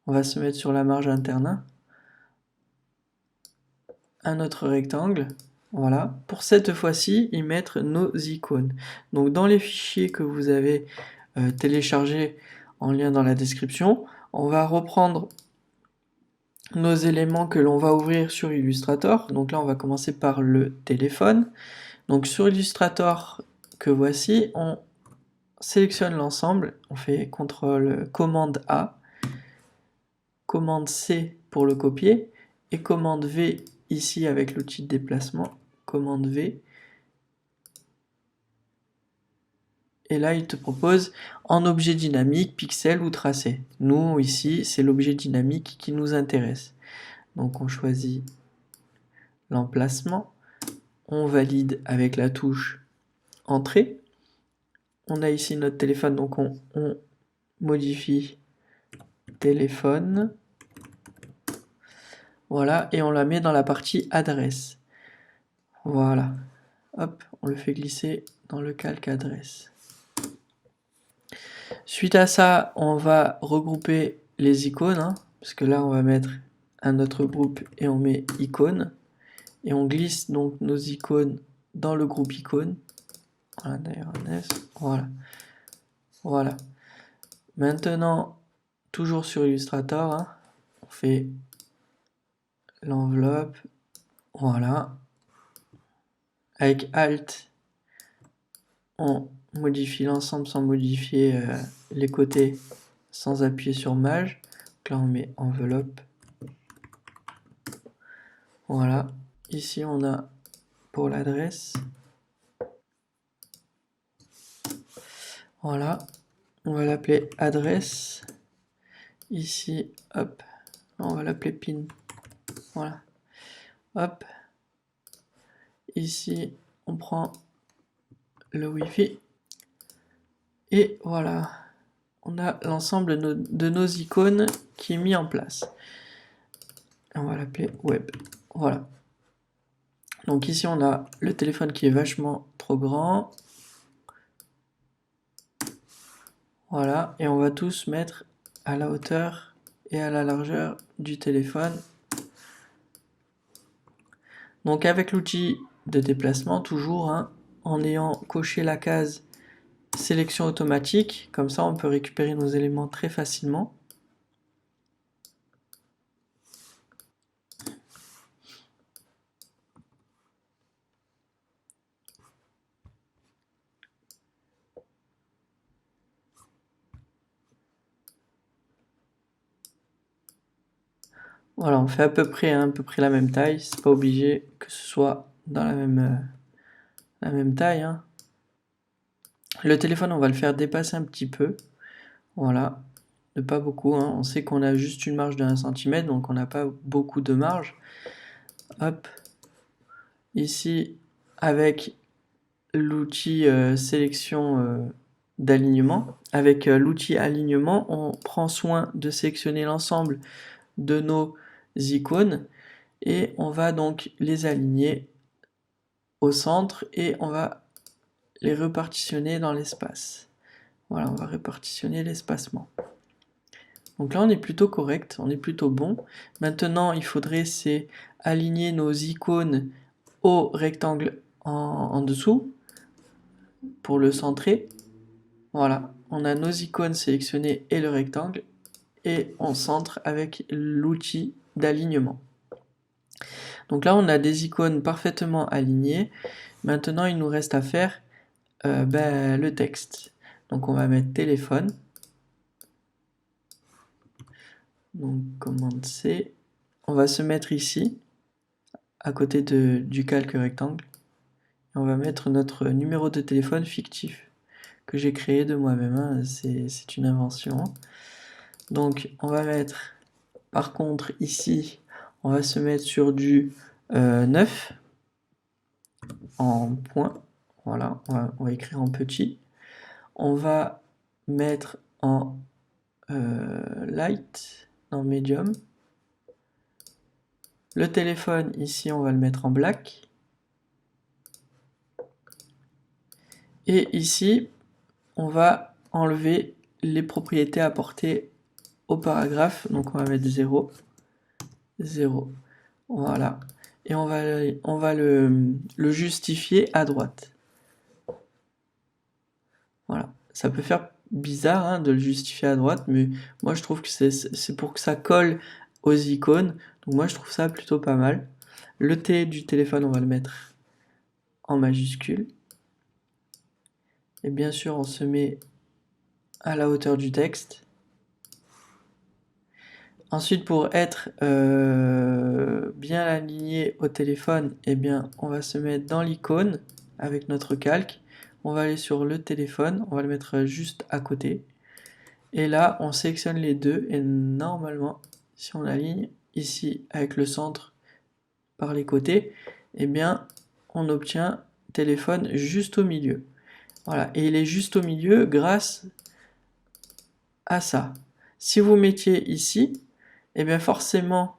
On va se mettre sur la marge interne. un autre rectangle. Voilà, pour cette fois-ci, y mettre nos icônes. Donc dans les fichiers que vous avez téléchargés en lien dans la description, on va reprendre nos éléments que l'on va ouvrir sur Illustrator. Donc là, on va commencer par le téléphone. Donc sur Illustrator que voici, on sélectionne l'ensemble, on fait CTRL commande A, commande C pour le copier, et commande V ici avec l'outil de déplacement, commande V. Et là, il te propose en objet dynamique, pixel ou tracé. Nous, ici, c'est l'objet dynamique qui nous intéresse. Donc on choisit l'emplacement, on valide avec la touche Entrée. On a ici notre téléphone, donc on modifie téléphone. Voilà, et on la met dans la partie adresse. Voilà. Hop, on le fait glisser dans le calque adresse. Suite à ça, on va regrouper les icônes, hein, parce que là, on va mettre un autre groupe et on met icônes. Et on glisse donc nos icônes dans le groupe icônes. Voilà, d'ailleurs, voilà. Voilà. Maintenant, toujours sur Illustrator, hein, on fait l'enveloppe. Voilà. Avec Alt, on modifie l'ensemble sans modifier les côtés, sans appuyer sur Maj. Donc là, on met enveloppe. Voilà. Ici, on a pour l'adresse. Voilà. On va l'appeler adresse. Ici, hop. On va l'appeler pin. Voilà. Hop. Ici, on prend le Wi-Fi. Et voilà. On a l'ensemble de nos icônes qui est mis en place. On va l'appeler web. Voilà. Donc ici, on a le téléphone qui est vachement trop grand. Voilà. Et on va tous mettre à la hauteur et à la largeur du téléphone. Donc avec l'outil de déplacement, toujours, hein, en ayant coché la case sélection automatique, comme ça on peut récupérer nos éléments très facilement. Voilà, on fait à peu près la même taille, c'est pas obligé que ce soit dans la même taille, hein. Le téléphone, on va le faire dépasser un petit peu, voilà, de pas beaucoup, hein. On sait qu'on a juste une marge de 1 cm, donc on n'a pas beaucoup de marge. Hop, ici, avec l'outil sélection d'alignement, avec l'outil alignement, on prend soin de sélectionner l'ensemble de nos icônes et on va donc les aligner au centre et on va les repartitionner dans l'espace. Voilà, on va répartitionner l'espacement. Donc là, on est plutôt correct, on est plutôt bon. Maintenant, il faudrait c'est aligner nos icônes au rectangle en dessous pour le centrer. Voilà, on a nos icônes sélectionnées et le rectangle et on centre avec l'outil d'alignement. Donc là, on a des icônes parfaitement alignées. Maintenant, il nous reste à faire le texte. Donc on va mettre téléphone. Donc commande C. On va se mettre ici, à côté du calque rectangle. Et on va mettre notre numéro de téléphone fictif que j'ai créé de moi-même, hein. C'est une invention. Donc on va mettre, par contre ici, on va se mettre sur du 9 en point. Voilà, on va écrire en petit. On va mettre en light, en medium. Le téléphone, ici, on va le mettre en black. Et ici, on va enlever les propriétés apportées au paragraphe. Donc on va mettre 0, 0. Voilà. et on va le justifier à droite. Voilà, ça peut faire bizarre hein, de le justifier à droite, mais moi je trouve que c'est pour que ça colle aux icônes, donc moi je trouve ça plutôt pas mal. Le T du téléphone, on va le mettre en majuscule. Et bien sûr, on se met à la hauteur du texte. Ensuite, pour être bien aligné au téléphone, eh bien, on va se mettre dans l'icône avec notre calque. On va aller sur le téléphone, on va le mettre juste à côté. Et là, on sélectionne les deux et normalement, si on aligne ici avec le centre par les côtés, eh bien, on obtient téléphone juste au milieu. Voilà, et il est juste au milieu grâce à ça. Si vous mettiez ici, eh bien forcément,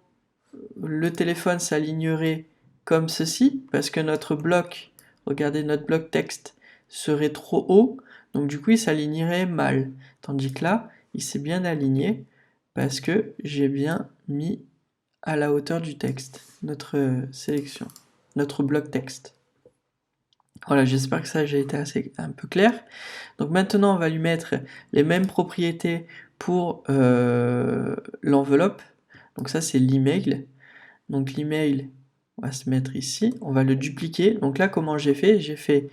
le téléphone s'alignerait comme ceci, parce que notre bloc, regardez, notre bloc texte serait trop haut, donc du coup il s'alignerait mal. Tandis que là, il s'est bien aligné, parce que j'ai bien mis à la hauteur du texte, notre sélection, notre bloc texte. Voilà, j'espère que ça a été un peu clair. Donc maintenant, on va lui mettre les mêmes propriétés pour l'enveloppe. Donc ça, c'est l'email. Donc l'email, on va se mettre ici. On va le dupliquer. Donc là, comment j'ai fait? J'ai fait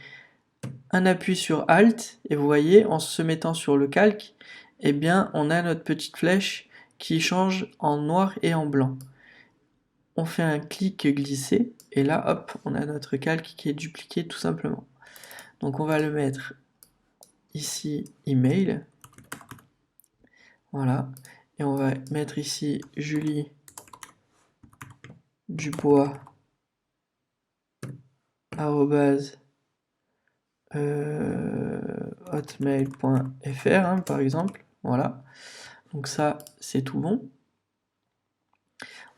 un appui sur Alt. Et vous voyez, en se mettant sur le calque, eh bien, on a notre petite flèche qui change en noir et en blanc. On fait un clic glissé. Et là, hop, on a notre calque qui est dupliqué tout simplement. Donc on va le mettre ici, email. Voilà. Et on va mettre ici Julie Dubois @hotmail.fr hein, par exemple. Voilà. Donc ça, c'est tout bon.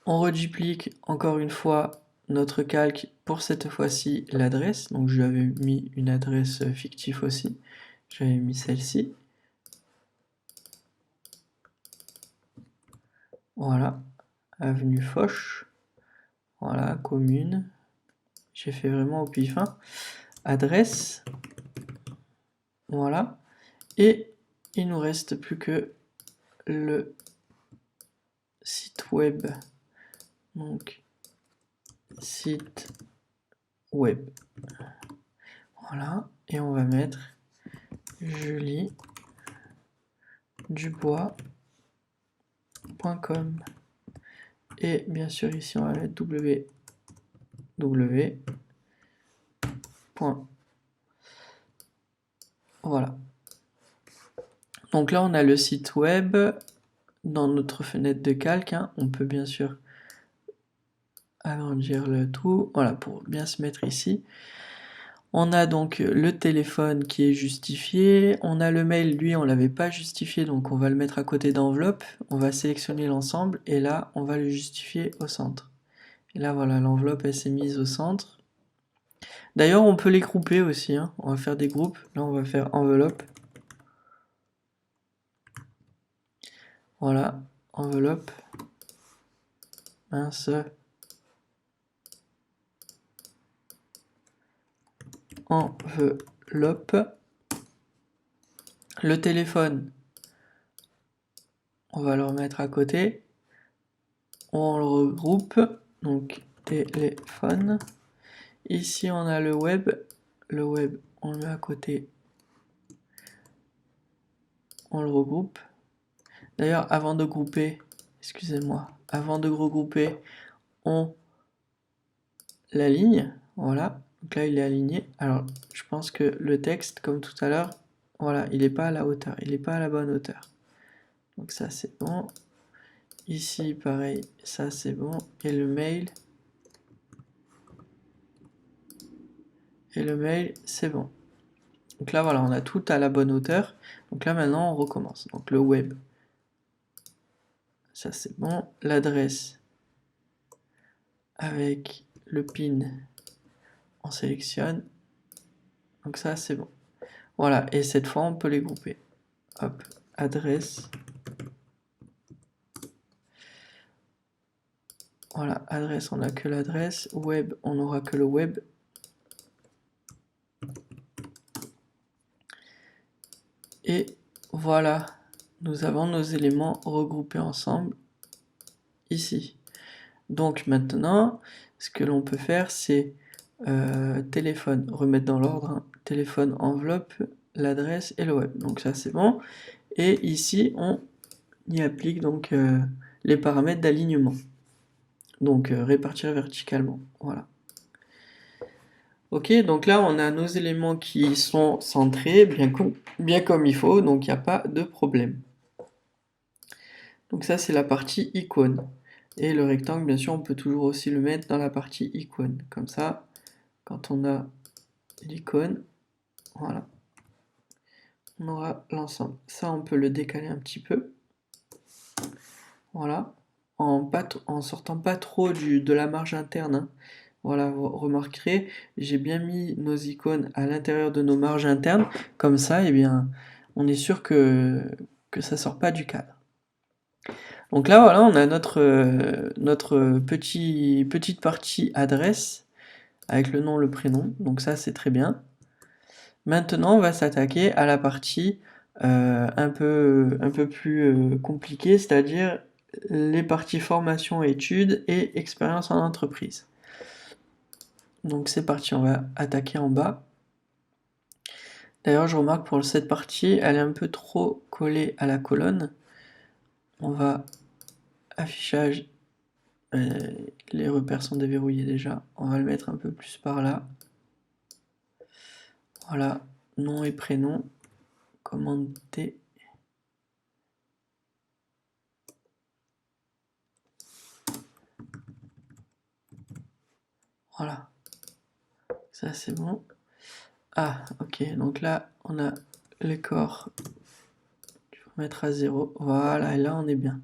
On reduplique encore une fois notre calque pour cette fois-ci l'adresse. Donc je lui avais mis une adresse fictive aussi. J'avais mis celle-ci. Voilà. Avenue Foch. Voilà, commune. J'ai fait vraiment au pif. Hein. Adresse. Voilà. Et il nous reste plus que le site web. Donc, site web. Voilà. Et on va mettre Julie Dubois.com. Et bien sûr, ici, on va mettre www. Voilà. Donc là, on a le site web dans notre fenêtre de calque. Hein. On peut bien sûr agrandir le tout. Voilà, pour bien se mettre ici. On a donc le téléphone qui est justifié. On a le mail, lui, on ne l'avait pas justifié, donc on va le mettre à côté d'enveloppe. On va sélectionner l'ensemble et là, on va le justifier au centre. Et là, voilà, l'enveloppe, elle s'est mise au centre. D'ailleurs, on peut les grouper aussi. Hein. On va faire des groupes. Là, on va faire enveloppe. Voilà, enveloppe. Mince. Enveloppe. Le téléphone, on va le remettre à côté. On le regroupe. Donc, téléphone. Ici, on a le web. Le web, on le met à côté. On le regroupe. D'ailleurs, avant de grouper, excusez-moi, avant de regrouper, on l'aligne. Voilà. Donc là, il est aligné. Alors, je pense que le texte, comme tout à l'heure, voilà, il n'est pas à la hauteur. Il n'est pas à la bonne hauteur. Donc ça, c'est bon. Ici, pareil, ça, c'est bon. Et le mail. Et le mail, c'est bon. Donc là, voilà, on a tout à la bonne hauteur. Donc là, maintenant, on recommence. Donc le web. Ça, c'est bon. L'adresse avec le pin, on sélectionne. Donc ça, c'est bon. Voilà, et cette fois, on peut les grouper. Hop, adresse. Voilà, adresse, on n'a que l'adresse. Web, on n'aura que le web. Et voilà, nous avons nos éléments regroupés ensemble ici. Donc maintenant, ce que l'on peut faire, c'est téléphone, remettre dans l'ordre, hein, téléphone, enveloppe, l'adresse et le web. Donc ça c'est bon. Et ici, on y applique donc les paramètres d'alignement. Donc répartir verticalement. Voilà. Ok, donc là on a nos éléments qui sont centrés bien comme il faut, donc il n'y a pas de problème. Donc ça c'est la partie icône. Et le rectangle, bien sûr, on peut toujours aussi le mettre dans la partie icône. Comme ça, quand on a l'icône, voilà, on aura l'ensemble. Ça, on peut le décaler un petit peu. Voilà, en sortant pas trop de la marge interne, hein. Voilà, vous remarquerez, j'ai bien mis nos icônes à l'intérieur de nos marges internes. Comme ça, eh bien, on est sûr que ça sort pas du cadre. Donc là, voilà, on a notre petite partie adresse avec le nom, le prénom. Donc ça, c'est très bien. Maintenant, on va s'attaquer à la partie un peu plus compliquée, c'est-à-dire les parties formation, études et expérience en entreprise. Donc c'est parti, on va attaquer en bas. D'ailleurs, je remarque pour cette partie, elle est un peu trop collée à la colonne. On va affichage, les repères sont déverrouillés déjà. On va le mettre un peu plus par là. Voilà, nom et prénom, commande T. Voilà, ça c'est bon. Ah, ok, donc là, on a les corps. Je vais mettre à 0. Voilà, et là, on est bien.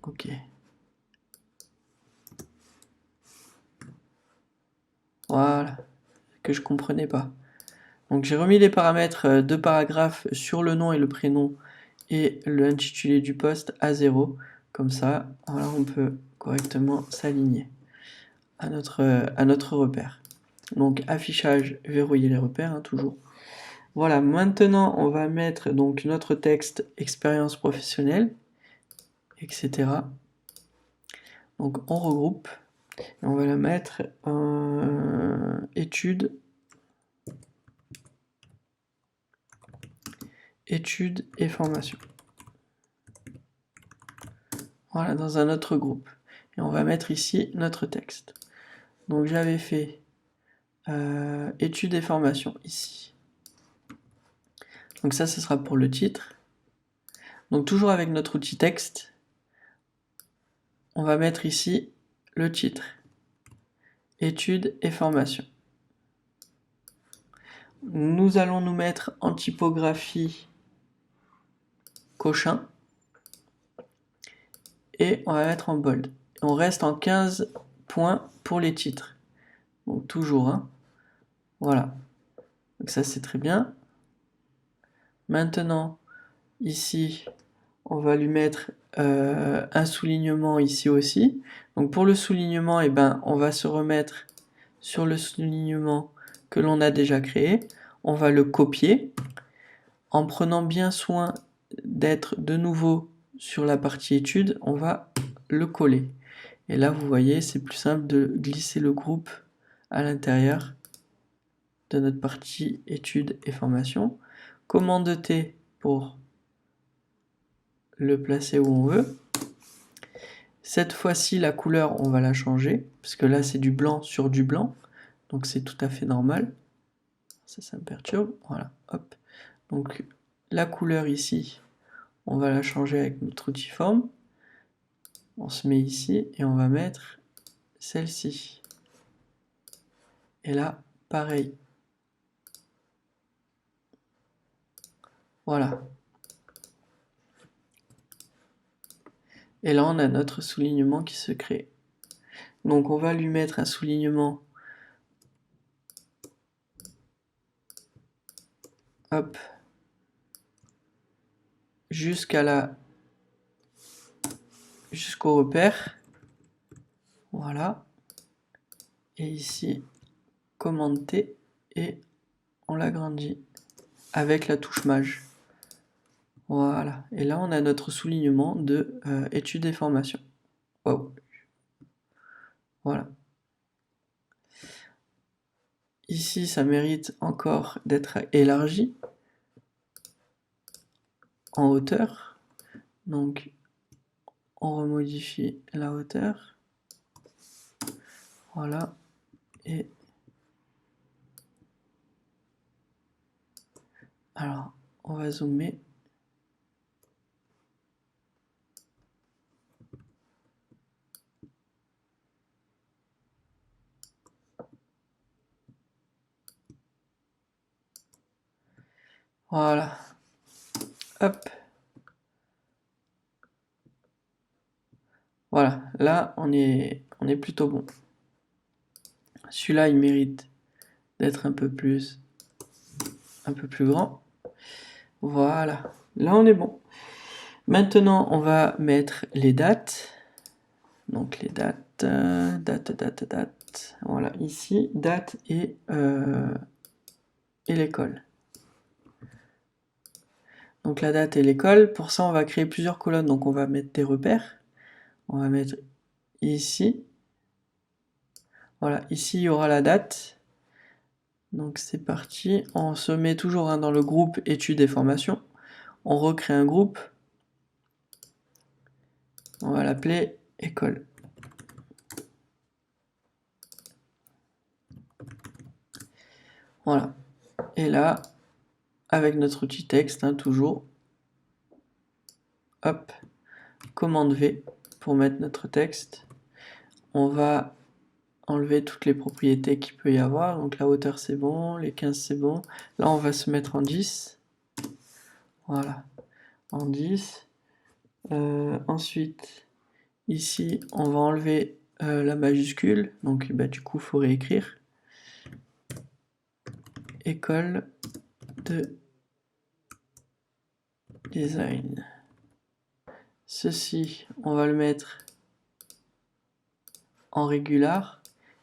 Ok. Voilà, que je comprenais pas. Donc j'ai remis les paramètres de paragraphe sur le nom et le prénom et l'intitulé du poste à 0. Comme ça, voilà, on peut correctement s'aligner à notre repère. Donc affichage, verrouiller les repères, hein, toujours. Voilà, maintenant on va mettre donc notre texte expérience professionnelle, etc. Donc on regroupe et on va la mettre études et formation. Voilà, dans un autre groupe. Et on va mettre ici notre texte. Donc j'avais fait études et formation ici. Donc ça, ce sera pour le titre. Donc toujours avec notre outil texte, on va mettre ici le titre. Études et formation. Nous allons nous mettre en typographie Cochin. Et on va mettre en bold. On reste en 15 points pour les titres. Donc toujours, hein. Voilà. Donc ça c'est très bien. Maintenant, ici, on va lui mettre un soulignement ici aussi. Donc pour le soulignement, eh ben, on va se remettre sur le soulignement que l'on a déjà créé. On va le copier en prenant bien soin d'être de nouveau sur la partie études. On va le coller. Et là, vous voyez, c'est plus simple de glisser le groupe à l'intérieur de notre partie études et formation. Commande T pour le placer où on veut. Cette fois-ci, la couleur, on va la changer, parce que là, c'est du blanc sur du blanc, donc c'est tout à fait normal. Ça me perturbe. Voilà, hop. Donc, la couleur ici, on va la changer avec notre outil forme. On se met ici et on va mettre celle-ci. Et là, pareil. Voilà. Et là, on a notre soulignement qui se crée. Donc, on va lui mettre un soulignement. Hop. Jusqu'à la jusqu'au repère. Voilà. Et ici, commande T et on l'agrandit avec la touche Maj. Voilà. Et là, on a notre soulignement de études et formations. Wow. Voilà. Ici, ça mérite encore d'être élargi en hauteur. Donc, on remodifie la hauteur. Voilà. Et alors, on va zoomer. Voilà. Hop. Voilà. Là, on est plutôt bon. Celui-là, il mérite d'être un peu plus grand. Voilà. Là, on est bon. Maintenant, on va mettre les dates. Donc, les dates. Date. Voilà. Ici, date et l'école. Donc la date et l'école, pour ça on va créer plusieurs colonnes, donc on va mettre des repères. On va mettre ici. Voilà, ici il y aura la date. Donc c'est parti, on se met toujours dans le groupe études et formations. On recrée un groupe. On va l'appeler école. Voilà. Et là, avec notre outil texte, toujours, hop, commande V pour mettre notre texte. On va enlever toutes les propriétés qu'il peut y avoir. Donc la hauteur c'est bon, les 15 c'est bon. Là on va se mettre en 10. Voilà, en 10. Ensuite, ici on va enlever la majuscule. Donc du coup il faut réécrire. École de design. Ceci, on va le mettre en régular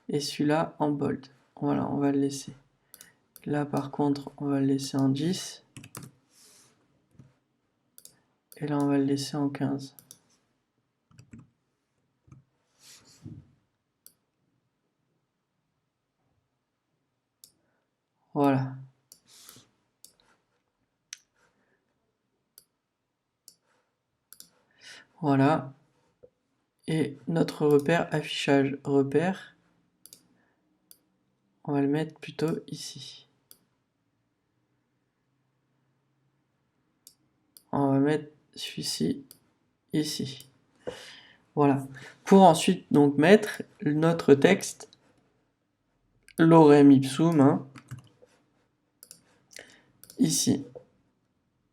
et celui-là en bold. Voilà, on va le laisser. Là par contre, on va le laisser en 10. Et là, on va le laisser en 15. Voilà. Voilà. Et notre repère, affichage repère, on va le mettre plutôt ici. On va mettre celui-ci ici. Voilà. Pour ensuite donc mettre notre texte lorem ipsum ici.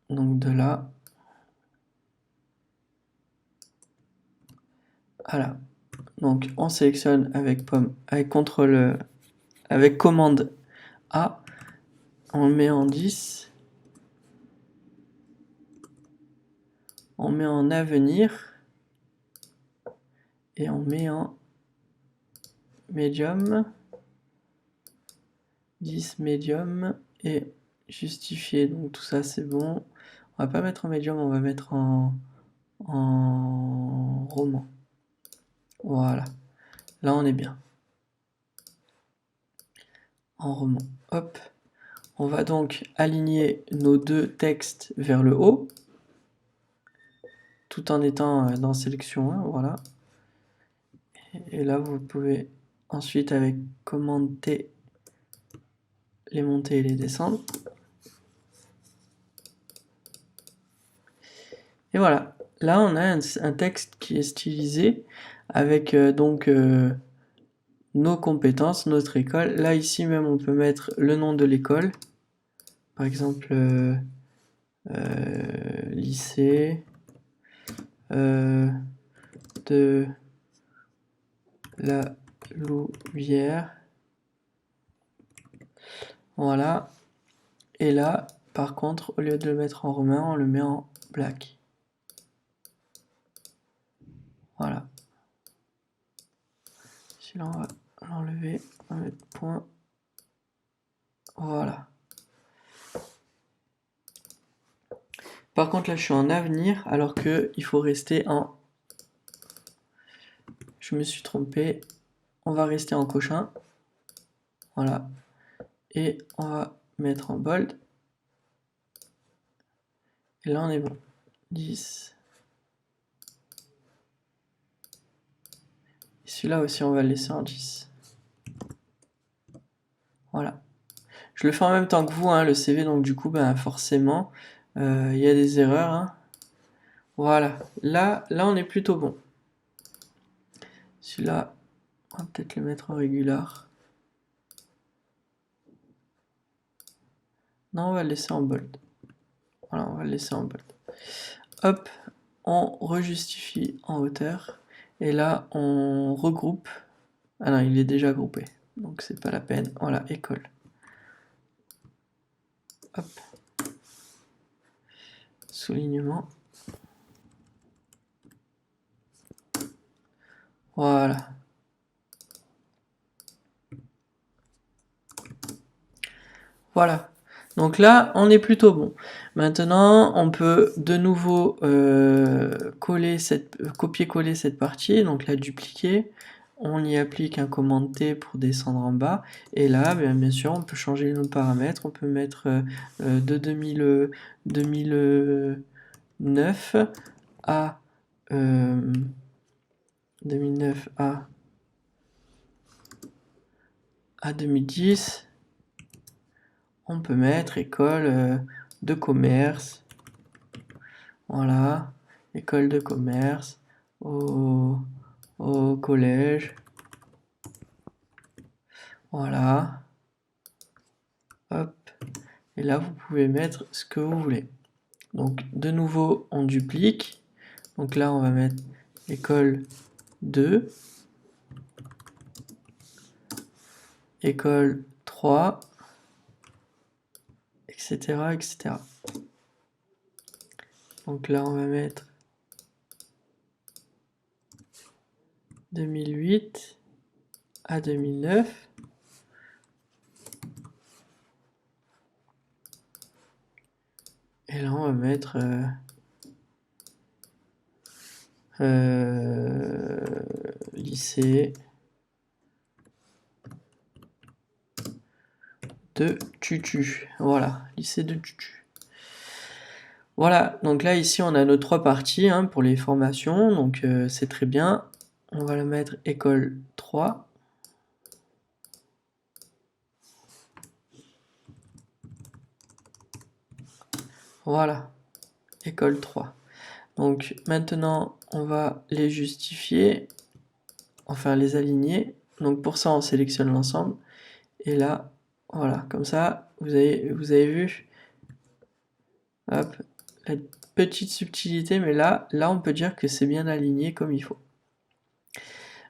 Donc de là à là. Donc on sélectionne avec contrôle, avec commande A, on le met en 10. On met en avenir et on met en médium, 10 médium et justifié. Donc tout ça c'est bon. On va pas mettre en médium, on va mettre en roman. Voilà. Là on est bien. En roman. Hop. On va donc aligner nos deux textes vers le haut. Tout en étant dans sélection 1. Voilà. Et là vous pouvez ensuite avec commande T les monter et les descendre. Et voilà, là on a un texte qui est stylisé avec nos compétences, notre école. Là ici même on peut mettre le nom de l'école, par exemple lycée de la Louvière. Voilà. Et là, par contre, au lieu de le mettre en romain, on le met en black. Là, on va l'enlever, on va mettre point. Voilà. Par contre, là, je suis en avenir, alors que il faut rester en... Je me suis trompé. On va rester en cochin. Voilà. Et on va mettre en bold. Et là, on est bon. 10. Et celui-là aussi, on va le laisser en 10. Voilà. Je le fais en même temps que vous, hein, le CV, donc du coup, ben, forcément, il y a des erreurs. Hein. Voilà. Là, on est plutôt bon. Celui-là, on va peut-être le mettre en régular. Non, on va le laisser en bold. Voilà, on va le laisser en bold. Hop, on rejustifie en hauteur. Et là, on regroupe. Ah non, il est déjà groupé. Donc, c'est pas la peine. Voilà, école. Hop. Soulignement. Voilà. Voilà. Donc là, on est plutôt bon. Maintenant, on peut de nouveau copier-coller cette partie, donc la dupliquer. On y applique un commande T pour descendre en bas. Et là, bien sûr, on peut changer nos paramètres. On peut mettre de 2009 à 2009 à 2010. On peut mettre école de commerce. Voilà, école de commerce au collège. Voilà. Hop. Et là, vous pouvez mettre ce que vous voulez. Donc, de nouveau, on duplique. Donc là, on va mettre école 2. École 3. Etc. etc. Donc là, on va mettre 2008 à 2009. Et là, on va mettre lycée de Tutu. Voilà, lycée de Tutu. Voilà, donc là, ici, on a nos 3 parties hein, pour les formations. Donc, c'est très bien. On va la mettre école 3. Voilà, école 3. Donc, maintenant, on va les justifier. Enfin, les aligner. Donc, pour ça, on sélectionne l'ensemble. Et là, voilà, comme ça, vous avez vu. Hop, la petite subtilité, mais là, on peut dire que c'est bien aligné comme il faut.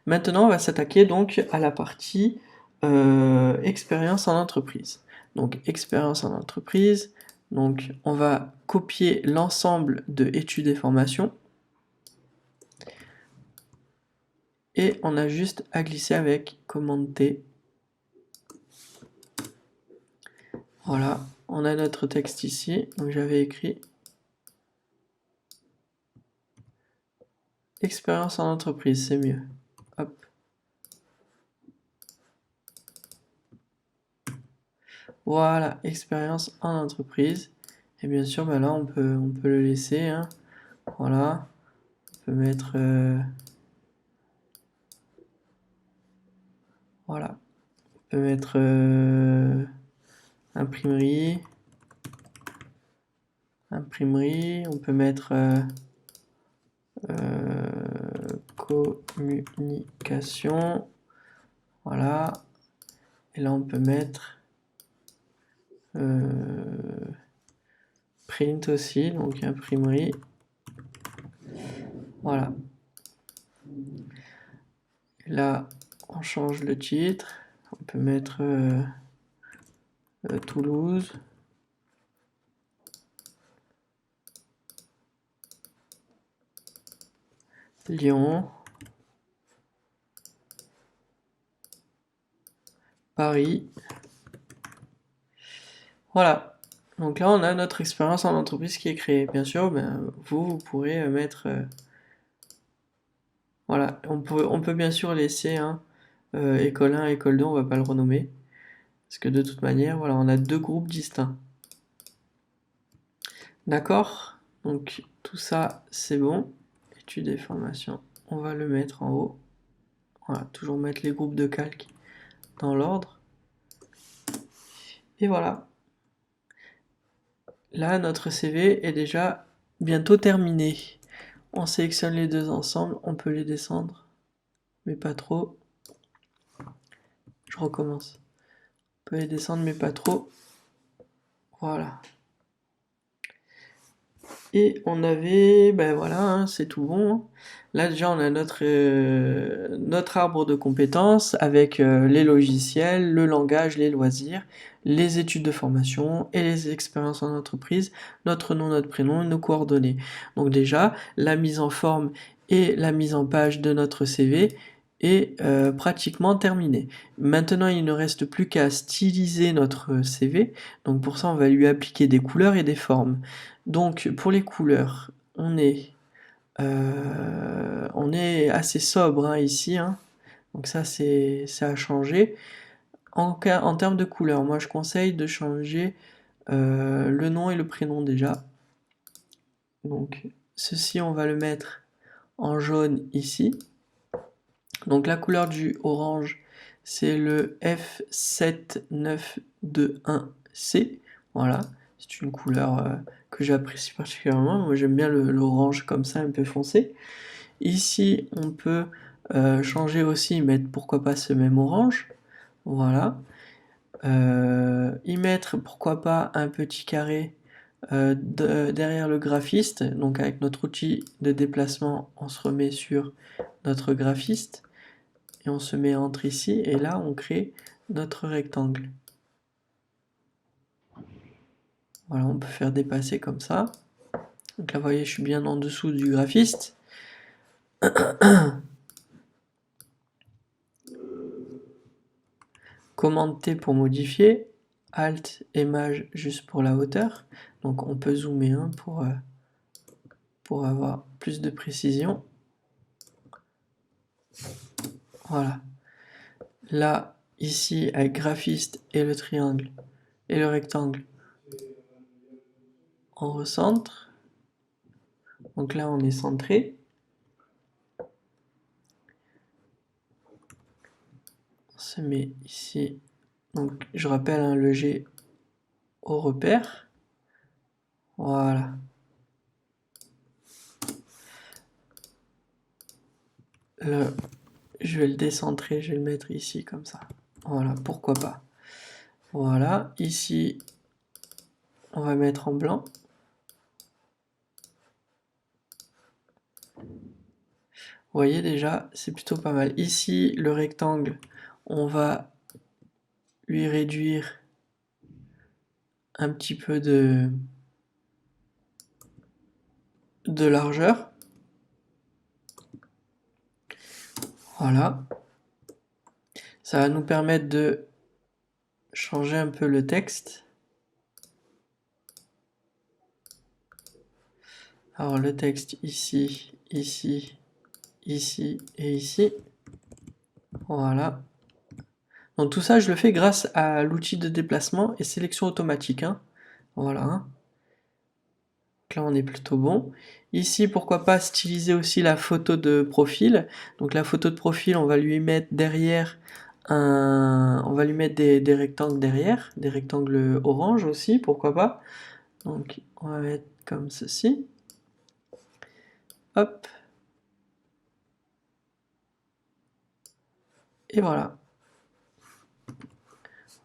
Maintenant, on va s'attaquer donc à la partie expérience en entreprise. Donc, expérience en entreprise. Donc, on va copier l'ensemble de études et formations. Et on a juste à glisser avec commande T. Voilà, on a notre texte ici. Donc, j'avais écrit expérience en entreprise, c'est mieux. Hop. Voilà, expérience en entreprise. Et bien sûr, ben là, on peut le laisser. Hein. Voilà. On peut mettre... voilà. On peut mettre imprimerie. Imprimerie. On peut mettre communication. Voilà. Et là, on peut mettre print aussi, donc imprimerie. Voilà. Et là, on change le titre. On peut mettre Toulouse. Lyon. Paris. Voilà. Donc là, on a notre expérience en entreprise qui est créée. Bien sûr, ben, vous pourrez mettre... voilà, on peut bien sûr laisser hein, école 1, école 2, on va pas le renommer. Parce que de toute manière, voilà, on a deux groupes distincts. D'accord? Donc tout ça, c'est bon. Études et formations, on va le mettre en haut. Voilà, toujours mettre les groupes de calque dans l'ordre. Et voilà. Là, notre CV est déjà bientôt terminé. On sélectionne les deux ensemble, on peut les descendre, mais pas trop. Je recommence. On peut les descendre, mais pas trop. Voilà. Et on avait, ben voilà, hein, c'est tout bon. Hein. Là déjà on a notre arbre de compétences avec les logiciels, le langage, les loisirs, les études de formation et les expériences en entreprise, notre nom, notre prénom et nos coordonnées. Donc déjà, la mise en forme et la mise en page de notre CV est pratiquement terminée. Maintenant, il ne reste plus qu'à styliser notre CV. Donc pour ça, on va lui appliquer des couleurs et des formes. Donc pour les couleurs, on est assez sobre hein, ici, hein. Donc ça à changer. En termes de couleurs, moi je conseille de changer le nom et le prénom déjà. Donc ceci on va le mettre en jaune ici. Donc la couleur du orange c'est le F7921C. Voilà, c'est une couleur que j'apprécie particulièrement. Moi j'aime bien l'orange comme ça, un peu foncé. Ici, on peut changer aussi, mettre pourquoi pas ce même orange. Voilà. Y mettre pourquoi pas un petit carré derrière le graphiste. Donc avec notre outil de déplacement, on se remet sur notre graphiste et on se met entre ici et là on crée notre rectangle. Voilà, on peut faire dépasser comme ça. Donc là, vous voyez, je suis bien en dessous du graphiste. Commande T pour modifier, Alt et Maj juste pour la hauteur. Donc on peut zoomer hein, pour avoir plus de précision. Voilà. Là, ici, avec graphiste et le triangle et le rectangle, on recentre. Donc là, on est centré. On se met ici. Donc je rappelle hein, le G au repère. Voilà. Je vais le décentrer, je vais le mettre ici comme ça. Voilà, pourquoi pas. Voilà, ici, on va mettre en blanc. Vous voyez déjà, c'est plutôt pas mal. Ici, le rectangle, on va lui réduire un petit peu de largeur. Voilà. Ça va nous permettre de changer un peu le texte. Alors le texte ici, ici, ici et ici. Voilà. Donc tout ça, je le fais grâce à l'outil de déplacement et sélection automatique. Hein. Voilà. Donc là, on est plutôt bon. Ici, pourquoi pas styliser aussi la photo de profil. Donc la photo de profil, on va lui mettre derrière on va lui mettre des rectangles derrière, des rectangles orange aussi, pourquoi pas. Donc on va mettre comme ceci. Hop. Et voilà.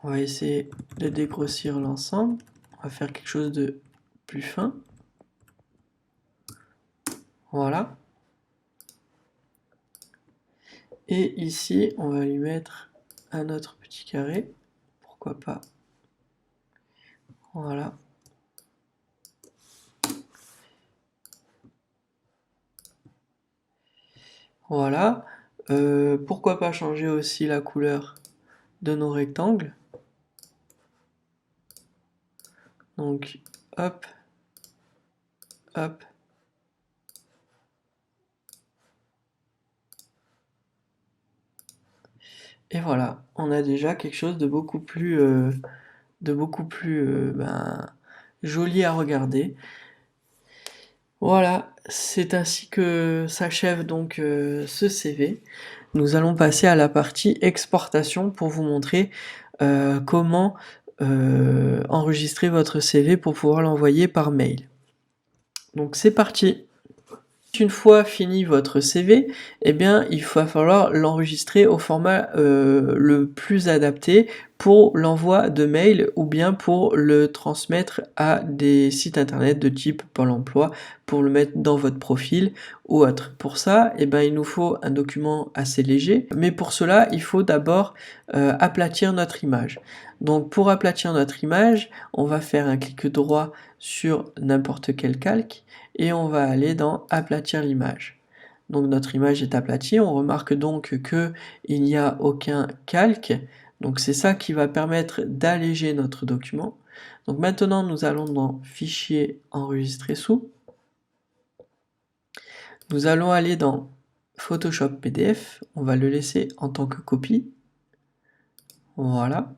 On va essayer de dégrossir l'ensemble. On va faire quelque chose de plus fin. Voilà. Et ici, on va lui mettre un autre petit carré. Pourquoi pas. Voilà. Voilà. Pourquoi pas changer aussi la couleur de nos rectangles. Donc, hop, hop. Et voilà, on a déjà quelque chose de beaucoup plus, joli à regarder. Voilà, c'est ainsi que s'achève donc ce CV. Nous allons passer à la partie exportation pour vous montrer comment enregistrer votre CV pour pouvoir l'envoyer par mail. Donc c'est parti. Une fois fini votre CV, eh bien, il va falloir l'enregistrer au format le plus adapté pour l'envoi de mail ou bien pour le transmettre à des sites internet de type Pôle emploi pour le mettre dans votre profil ou autre. Pour ça, eh ben, il nous faut un document assez léger, mais pour cela, il faut d'abord aplatir notre image. Donc pour aplatir notre image, on va faire un clic droit sur n'importe quel calque et on va aller dans aplatir l'image. Donc notre image est aplatie, on remarque donc qu'il n'y a aucun calque, donc c'est ça qui va permettre d'alléger notre document. Donc maintenant nous allons dans fichier enregistrer sous, nous allons aller dans Photoshop PDF, on va le laisser en tant que copie, voilà.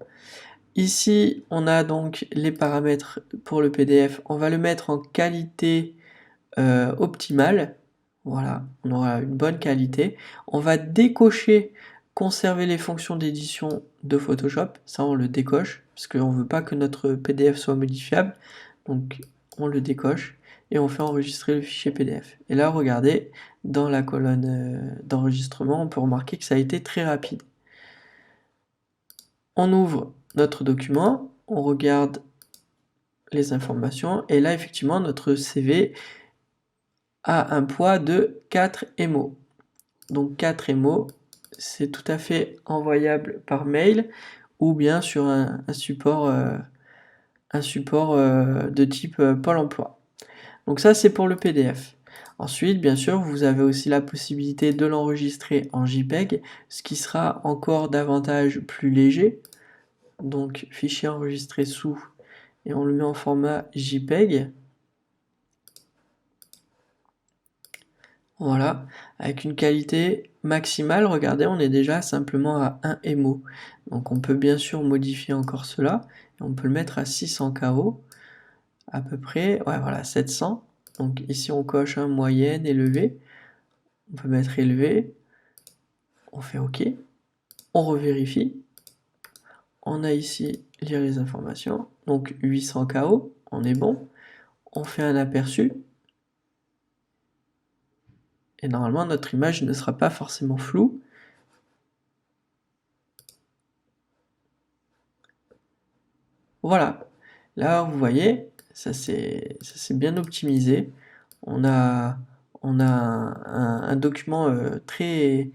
Ici on a donc les paramètres pour le PDF, on va le mettre en qualité optimale. Voilà, on aura une bonne qualité. On va décocher conserver les fonctions d'édition de Photoshop. Ça, on le décoche parce qu'on ne veut pas que notre PDF soit modifiable. Donc, on le décoche et on fait enregistrer le fichier PDF. Et là, regardez, dans la colonne d'enregistrement, on peut remarquer que ça a été très rapide. On ouvre notre document, on regarde les informations et là, effectivement, notre CV a un poids de 4 MO. Donc 4 MO, c'est tout à fait envoyable par mail ou bien sur un support de type Pôle emploi. Donc ça, c'est pour le PDF. Ensuite, bien sûr, vous avez aussi la possibilité de l'enregistrer en JPEG, ce qui sera encore davantage plus léger. Donc fichier enregistré sous et on le met en format JPEG. Voilà, avec une qualité maximale, regardez, on est déjà simplement à 1 MO. Donc on peut bien sûr modifier encore cela, et on peut le mettre à 600 KO, à peu près, ouais voilà, 700. Donc ici on coche un moyenne, élevé, on peut mettre élevé, on fait OK, on revérifie, on a ici lire les informations, donc 800 KO, on est bon, on fait un aperçu, et normalement notre image ne sera pas forcément floue. Voilà, là vous voyez, ça c'est bien optimisé. On a un document très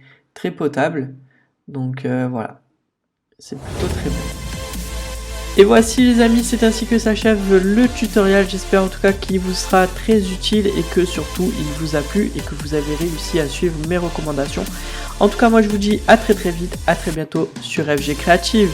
potable. Donc voilà, c'est plutôt très bon. Et voici les amis, c'est ainsi que s'achève le tutoriel. J'espère en tout cas qu'il vous sera très utile et que surtout il vous a plu et que vous avez réussi à suivre mes recommandations. En tout cas, moi je vous dis à très vite, à très bientôt sur FG Creative.